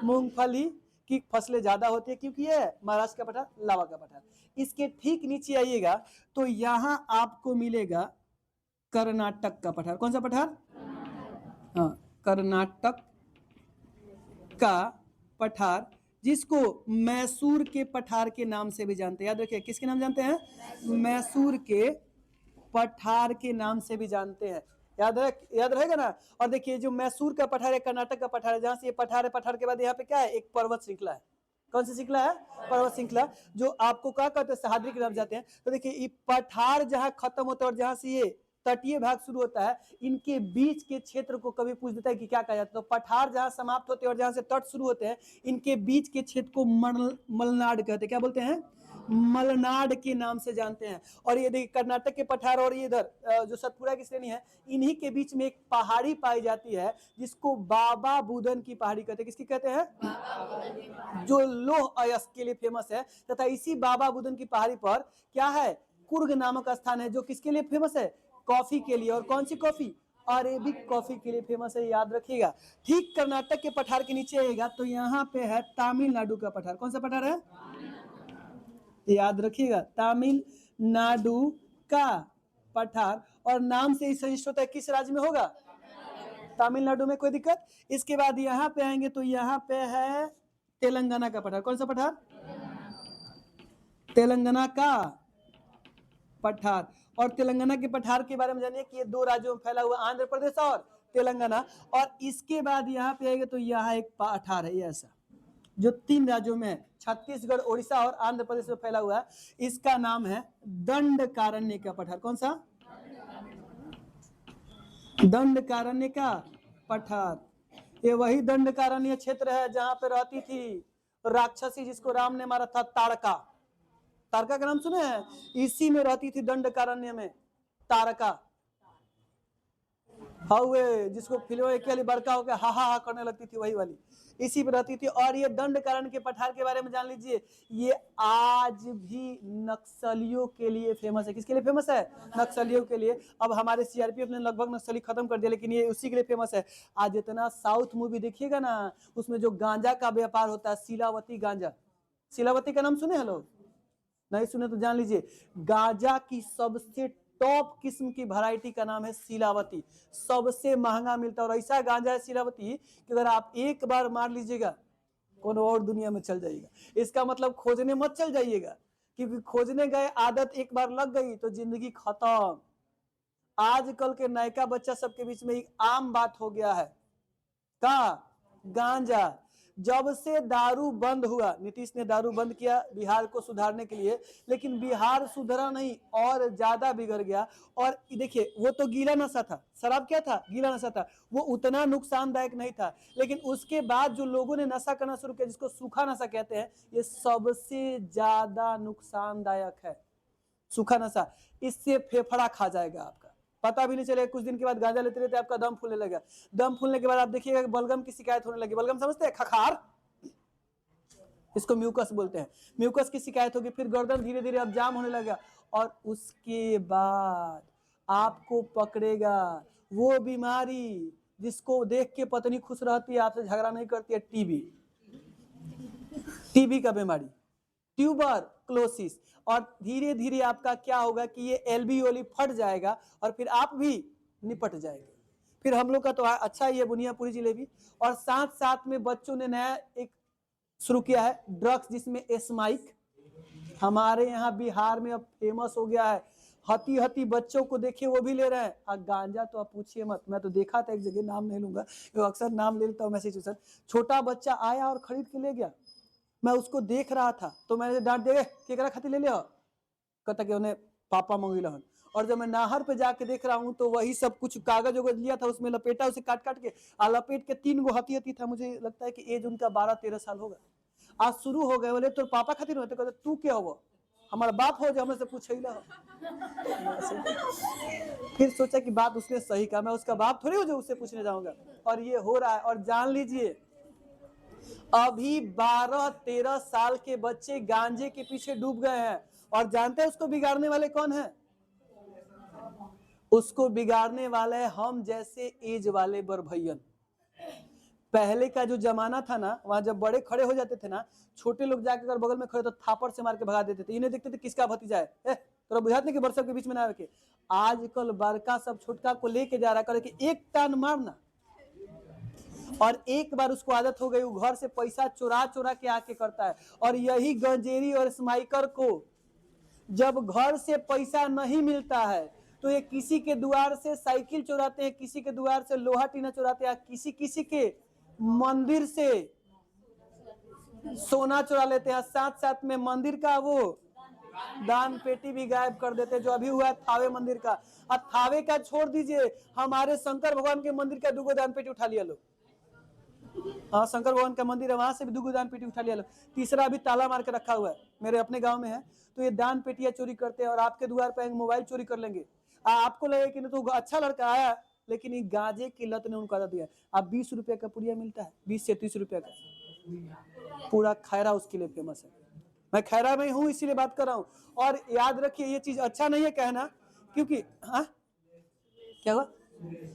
मूंगफली की फसलें ज्यादा होती है, क्योंकि ये महाराष्ट्र का पठार, लावा का पठार। इसके ठीक नीचे आइएगा तो यहाँ आपको मिलेगा कर्नाटक का पठार। कौन सा पठार? हाँ, कर्नाटक का पठार, जिसको मैसूर के पठार के नाम से भी जानते हैं। याद रखिए, किसके नाम जानते हैं? मैसूर के पठार के नाम से भी जानते हैं। याद रहेगा ना। और देखिए जो मैसूर का पठार है, कर्नाटक का पठार है, जहां से ये पठार है, पठार के बाद यहाँ पे क्या है? एक पर्वत श्रृंखला है। कौन सी श्रृंखला है? पर्वत श्रृंखला, जो आपको क्या कहते हैं? सह्याद्री की तरफ जाते हैं। तो देखिए ये पठार जहां खत्म होता है और जहां से ये तटीय भाग शुरू होता है, इनके बीच के क्षेत्र को कभी पूछ देता है कि क्या कहा जाता है। तो पठार जहां समाप्त होते हैं और जहां से तट शुरू होते हैं, इनके बीच के क्षेत्र को मलनाड कहते हैं। क्या बोलते हैं? मलनाड के नाम से जानते हैं। और ये देखिए कर्नाटक के पठार और ये इधर जो सतपुड़ा की श्रेणी है, इन्हीं के बीच में एक पहाड़ी पाई जाती है जिसको बाबा बुदन की पहाड़ी कहते हैं। किसकी कहते हैं? जो लोह अयस्क के लिए फेमस है। तथा इसी बाबा बुदन की पहाड़ी पर क्या है? कुर्ग नामक स्थान है, जो किसके लिए फेमस है? कॉफी के लिए। और कौन सी कॉफी? अरेबिक कॉफी के लिए फेमस है, याद रखिएगा। ठीक कर्नाटक के पठार के नीचे आएगा तो यहाँ पे है तमिलनाडु का पठार। कौन सा पठार है? याद रखिएगा, तमिलनाडु का पठार। और नाम से ही संयुक्त होता है, किस राज्य में होगा? तमिलनाडु में। कोई दिक्कत? इसके बाद यहाँ पे आएंगे तो यहाँ पे है तेलंगाना का पठार। कौन सा पठार? तेलंगाना का पठार। और तेलंगाना के पठार के बारे में जानिए कि ये 2 राज्यों में फैला हुआ, आंध्र प्रदेश और तेलंगाना। और इसके बाद यहाँ पे आएगा तो यहाँ एक पठार है ऐसा, जो 3 राज्यों में है, छत्तीसगढ़, ओडिशा और आंध्र प्रदेश में फैला हुआ है। इसका नाम है दंडकारण्य का पठार। कौन सा? दंडकारण्य का पठार। ये वही दंडकारण्य क्षेत्र है जहां पे रहती थी राक्षसी जिसको राम ने मारा था, तारका। तारका का नाम सुने हैं? इसी में रहती थी दंडकारण्य में तारका। हाउए, जिसको फिल्म के लिए बड़का होकर हा हा हा करने लगती थी, वही वाली, इसी पे रहती थी। और ये दंडकारण्य के पठार के बारे में जान लीजिए, ये आज भी नक्सलियों के लिए फेमस है। किसके लिए फेमस है? नक्सलियों के लिए। अब हमारे सीआरपीएफ ने लगभग नक्सली खत्म कर दिया, लेकिन ये उसी के लिए फेमस है। आज जितना साउथ मूवी देखिएगा ना, उसमें जो गांजा का व्यापार होता है, शीलावती गांजा, शीलावती का नाम सुने हैं लोग? नहीं सुने तो जान लीजिए, गांजा की सबसे टॉप किस्म की वैरायटी का नाम है शीलावती। सबसे महंगा मिलता है, और ऐसा गांजा है शीलावती कि अगर आप एक बार मार लीजिएगा, कौन और दुनिया में चल जाइएगा। इसका मतलब खोजने मत चल जाइएगा, क्योंकि खोजने गए, आदत एक बार लग गई तो जिंदगी खत्म। आजकल के नयका बच्चा सबके बीच में एक आम बात हो गया है का गांजा। जब से दारू बंद हुआ, नीतीश ने दारू बंद किया बिहार को सुधारने के लिए, लेकिन बिहार सुधरा नहीं और ज्यादा बिगड़ गया। और देखिए वो तो गीला नशा था, शराब क्या था? गीला नशा था, वो उतना नुकसानदायक नहीं था। लेकिन उसके बाद जो लोगों ने नशा करना शुरू किया, जिसको सूखा नशा कहते हैं, ये सबसे ज्यादा नुकसानदायक है। सूखा नशा, इससे फेफड़ा खा जाएगा आपका, पता भी नहीं चलेगा। कुछ दिन के बाद गांजा लेते रहते आपका दम फूलने लगेगा। दम फूलने के बाद आप देखिएगा बलगम की शिकायत होने लगी। बलगम समझते हैं? खखार, इसको म्यूकस बोलते हैं। म्यूकस की शिकायत होगी, फिर गर्दन धीरे धीरे अब जाम होने लगेगा, और उसके बाद आपको पकड़ेगा वो बीमारी जिसको देख के पत्नी खुश रहती है, आपसे झगड़ा नहीं करती है, टीबी। टीबी का बीमारी, ट्यूबरक्लोसिस। और धीरे धीरे आपका क्या होगा कि ये एल्वियोली फट जाएगा, और फिर आप भी निपट जाएंगे। फिर हम लोग का तो अच्छा ही है, बुनियापुरी जिलेबी। और साथ साथ में बच्चों ने नया एक शुरू किया है ड्रग्स, जिसमें एस्माइक हमारे यहाँ बिहार में अब फेमस हो गया है। हती हती बच्चों को देखिए वो भी ले रहे हैं। और गांजा तो आप पूछिए मत, मैं तो देखा था एक जगह, नाम नहीं लूंगा, अक्सर नाम ले लेता हूँ मैं सिचुएशन। छोटा बच्चा आया और खरीद के ले गया, मैं उसको देख रहा था तो मैंने डांट दिया, केकरा खातिर ले लिया, कहता कि उन्हें पापा मंगी लहन। और जब मैं नाहर पे जाके देख रहा हूँ तो वही सब कुछ कागज वगज लिया था, उसमें लपेटा, उसे काट काट के लपेट के 3 गो हती हती था। मुझे लगता है कि एज उनका 12-13 साल होगा। आज शुरू हो गए, बोले तो पापा खातिर होते, कहते तू क्या हो, हमारा बाप हो जो हमसे पूछे। फिर सोचा कि बात उसने सही कहा, मैं उसका बाप थोड़ी हो जो उससे पूछने जाऊंगा। और ये हो रहा है। और जान लीजिए अभी 12-13 साल के बच्चे गांजे के पीछे डूब गए हैं। और जानते हैं उसको बिगाड़ने वाले कौन है? उसको बिगाड़ने वाले हम जैसे एज वाले बर भैयन। पहले का जो जमाना था ना, वहां जब बड़े खड़े हो जाते थे ना, छोटे लोग जाकर अगर बगल में खड़े तो थापड़ से मार के भगा देते थे। इन्हें देखते थे किसका भतीजा है, तोरा बुझात नहीं कि बरसब के बीच में ना आवे के। आजकल बड़का सब छोटका को लेके जा रहा, करे कि एक टान मारना। और एक बार उसको आदत हो गई, वो घर से पैसा चुरा चुरा के आके करता है। और यही गंजेरी और स्माइकर को जब घर से पैसा नहीं मिलता है तो ये किसी के द्वार से साइकिल चुराते हैं, किसी के द्वार से लोहा टीना चुराते हैं, किसी किसी के मंदिर से सोना चुरा लेते हैं, साथ साथ में मंदिर का वो दान पेटी भी गायब कर देते हैं। जो अभी हुआ है थावे मंदिर का। और थावे का छोड़ दीजिए, हमारे शंकर भगवान के मंदिर का 2 दान पेटी उठा लिया लोग। हाँ, शंकर भगवान का मंदिर है, वहां से भी 2 दान पेटी उठा लिया लोग। तीसरा अभी ताला मार के रखा हुआ है, मेरे अपने गांव में है। तो ये दान पेटियां चोरी करते हैं और आपके द्वार पे मोबाइल चोरी कर लेंगे। आपको लगे कि तो अच्छा लड़का आया, लेकिन ये गांजे की लत ने उनको आदत दिया। अब 20 रुपए का पुड़िया मिलता है, 20 से 30 रुपए का। पूरा खैरा उसके लिए फेमस है। मैं खैरा में हूँ इसीलिए बात कर रहा हूँ। और याद रखिए ये चीज अच्छा नहीं है कहना, क्योंकि हाँ क्या हुआ,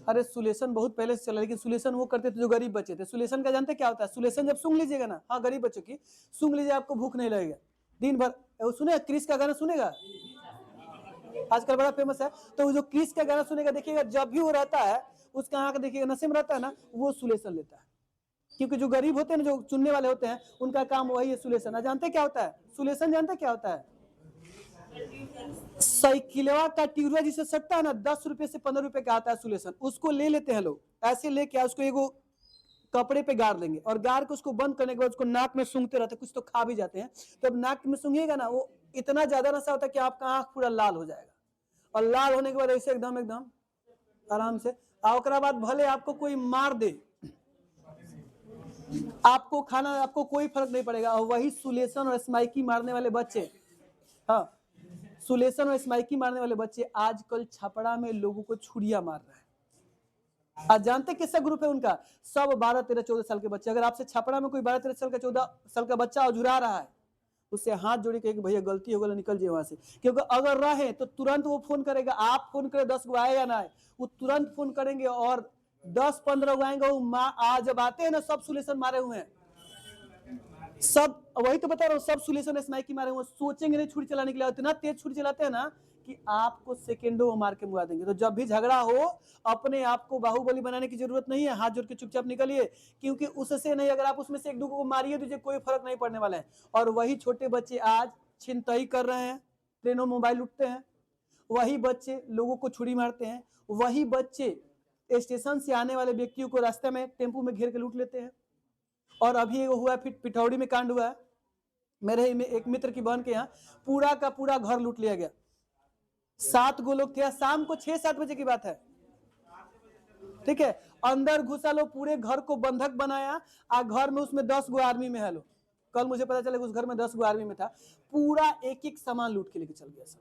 अरे सुलेशन बहुत पहले से चला, लेकिन सुलेशन वो करते थे जो गरीब बच्चे थे। सुलेशन का जानते क्या होता है? सुलेशन जब सूंघ लीजिएगा ना, हाँ गरीब बच्चों की सूंघ लीजिए, आपको भूख नहीं लगेगा दिन भर। वो सुने क्रिस का गाना सुनेगा, आजकल बड़ा फेमस है। तो वो जो क्रिस का गाना सुनेगा, देखिएगा जब भी वो रहता है उसका आंख देखिएगा नशे में रहता है ना, वो सुलेशन लेता है। क्योंकि जो गरीब होते हैं ना, जो चुनने वाले होते हैं, उनका काम वही है सुलेशन। जानते क्या होता है सुलेशन? जानते क्या होता है? साइकिलवा का टिउरा जिसे सटता है ना, 10 रुपए से 15 रुपए का आता है सुलेशन। उसको ले लेते हैं लोग, ऐसे लेके उसको एगो कपड़े पे गाड़ लेंगे और गाड़ के उसको बंद करने के बाद उसको नाक में सूंघते रहते हैं। कुछ तो खा भी जाते हैं। तो अब नाक में सूंघेगा ना, वो इतना ज्यादा नशा होता है कि आपका आंख पूरा लाल हो जाएगा। और लाल होने के बाद ऐसे एकदम एकदम आराम से, और बाद भले आपको कोई मार दे, आपको खाना, आपको कोई फर्क नहीं पड़ेगा। और वही सुलेशन और स्माइकी मारने वाले बच्चे, हाँ सुलेशन और स्माइकी मारने वाले बच्चे आजकल छपड़ा में लोगों को छुरिया मार रहे हैं। आज जानते किसका ग्रुप है उनका? सब 12-13-14 साल के बच्चे। अगर आपसे छपड़ा में कोई 12-13 साल का 14 साल का बच्चा अझुरा रहा है, उससे हाथ जोड़ी के भैया गलती हो गई, निकल जाए वहां से। क्योंकि अगर रहे तो तुरंत वो फोन करेगा। आप फोन करें 10 गो आए या ना आए, वो तुरंत फोन करेंगे और 10-15 गो आएंगे। आज जब आते हैं ना, सब सुलेशन मारे हुए हैं, सब वही तो बता रहा हूँ, सब सुलेशन स्माइकी मारे हुए। सोचेंगे नहीं छुरी चलाने के लिए, इतना तेज छुरी चलाते हैं ना कि आपको सेकेंडों में मार के मुआ देंगे। तो जब भी झगड़ा हो, अपने आप को बाहुबली बनाने की जरूरत नहीं है, हाथ जोड़ के चुपचाप निकलिए। क्योंकि उससे नहीं, अगर आप उसमें से 1-2 को मारिए दीजिए, कोई फर्क नहीं पड़ने वाला है। और वही छोटे बच्चे आज छिनतई कर रहे हैं, ट्रेनों मोबाइल लूटते हैं, वही बच्चे लोगों को छुरी मारते हैं, वही बच्चे स्टेशन से आने वाले व्यक्तियों को रास्ते में टेम्पू में घेर के लूट लेते हैं। और अभी हुआ फिर पिठौड़ी में कांड हुआ है, मेरे एक मित्र की बहन के यहाँ पूरा का पूरा घर लूट लिया गया। 7 गो लोग थे, शाम को 6-7 बजे की बात है, ठीक है। अंदर घुसा लो, पूरे घर को बंधक बनाया। घर में उसमें 10 गो आर्मी में है लो। कल मुझे पता चला उस घर में 10 गो आर्मी में था। पूरा एक एक सामान लूट के लेके चल गया सब।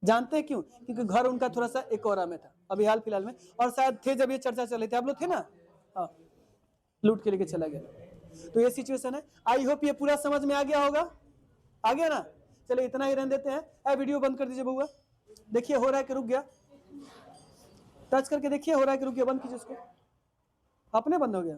जानते हैं क्यों? क्योंकि घर उनका थोड़ा सा एक और में था, अभी हाल फिलहाल में। और शायद थे जब ये चर्चा चल रही थी, आप लोग थे ना, हाँ, लूट के लेके चला गया। तो ये सिचुएशन है। आई होप ये पूरा समझ में आ गया होगा, आ गया ना? चलिए इतना ही रहने देते हैं। वीडियो बंद कर दीजिए बउआ। देखिए हो रहा है कि रुक गया, टच करके देखिए हो रहा है कि रुक गया। बंद कीजिए उसको, अपने बंद हो गया।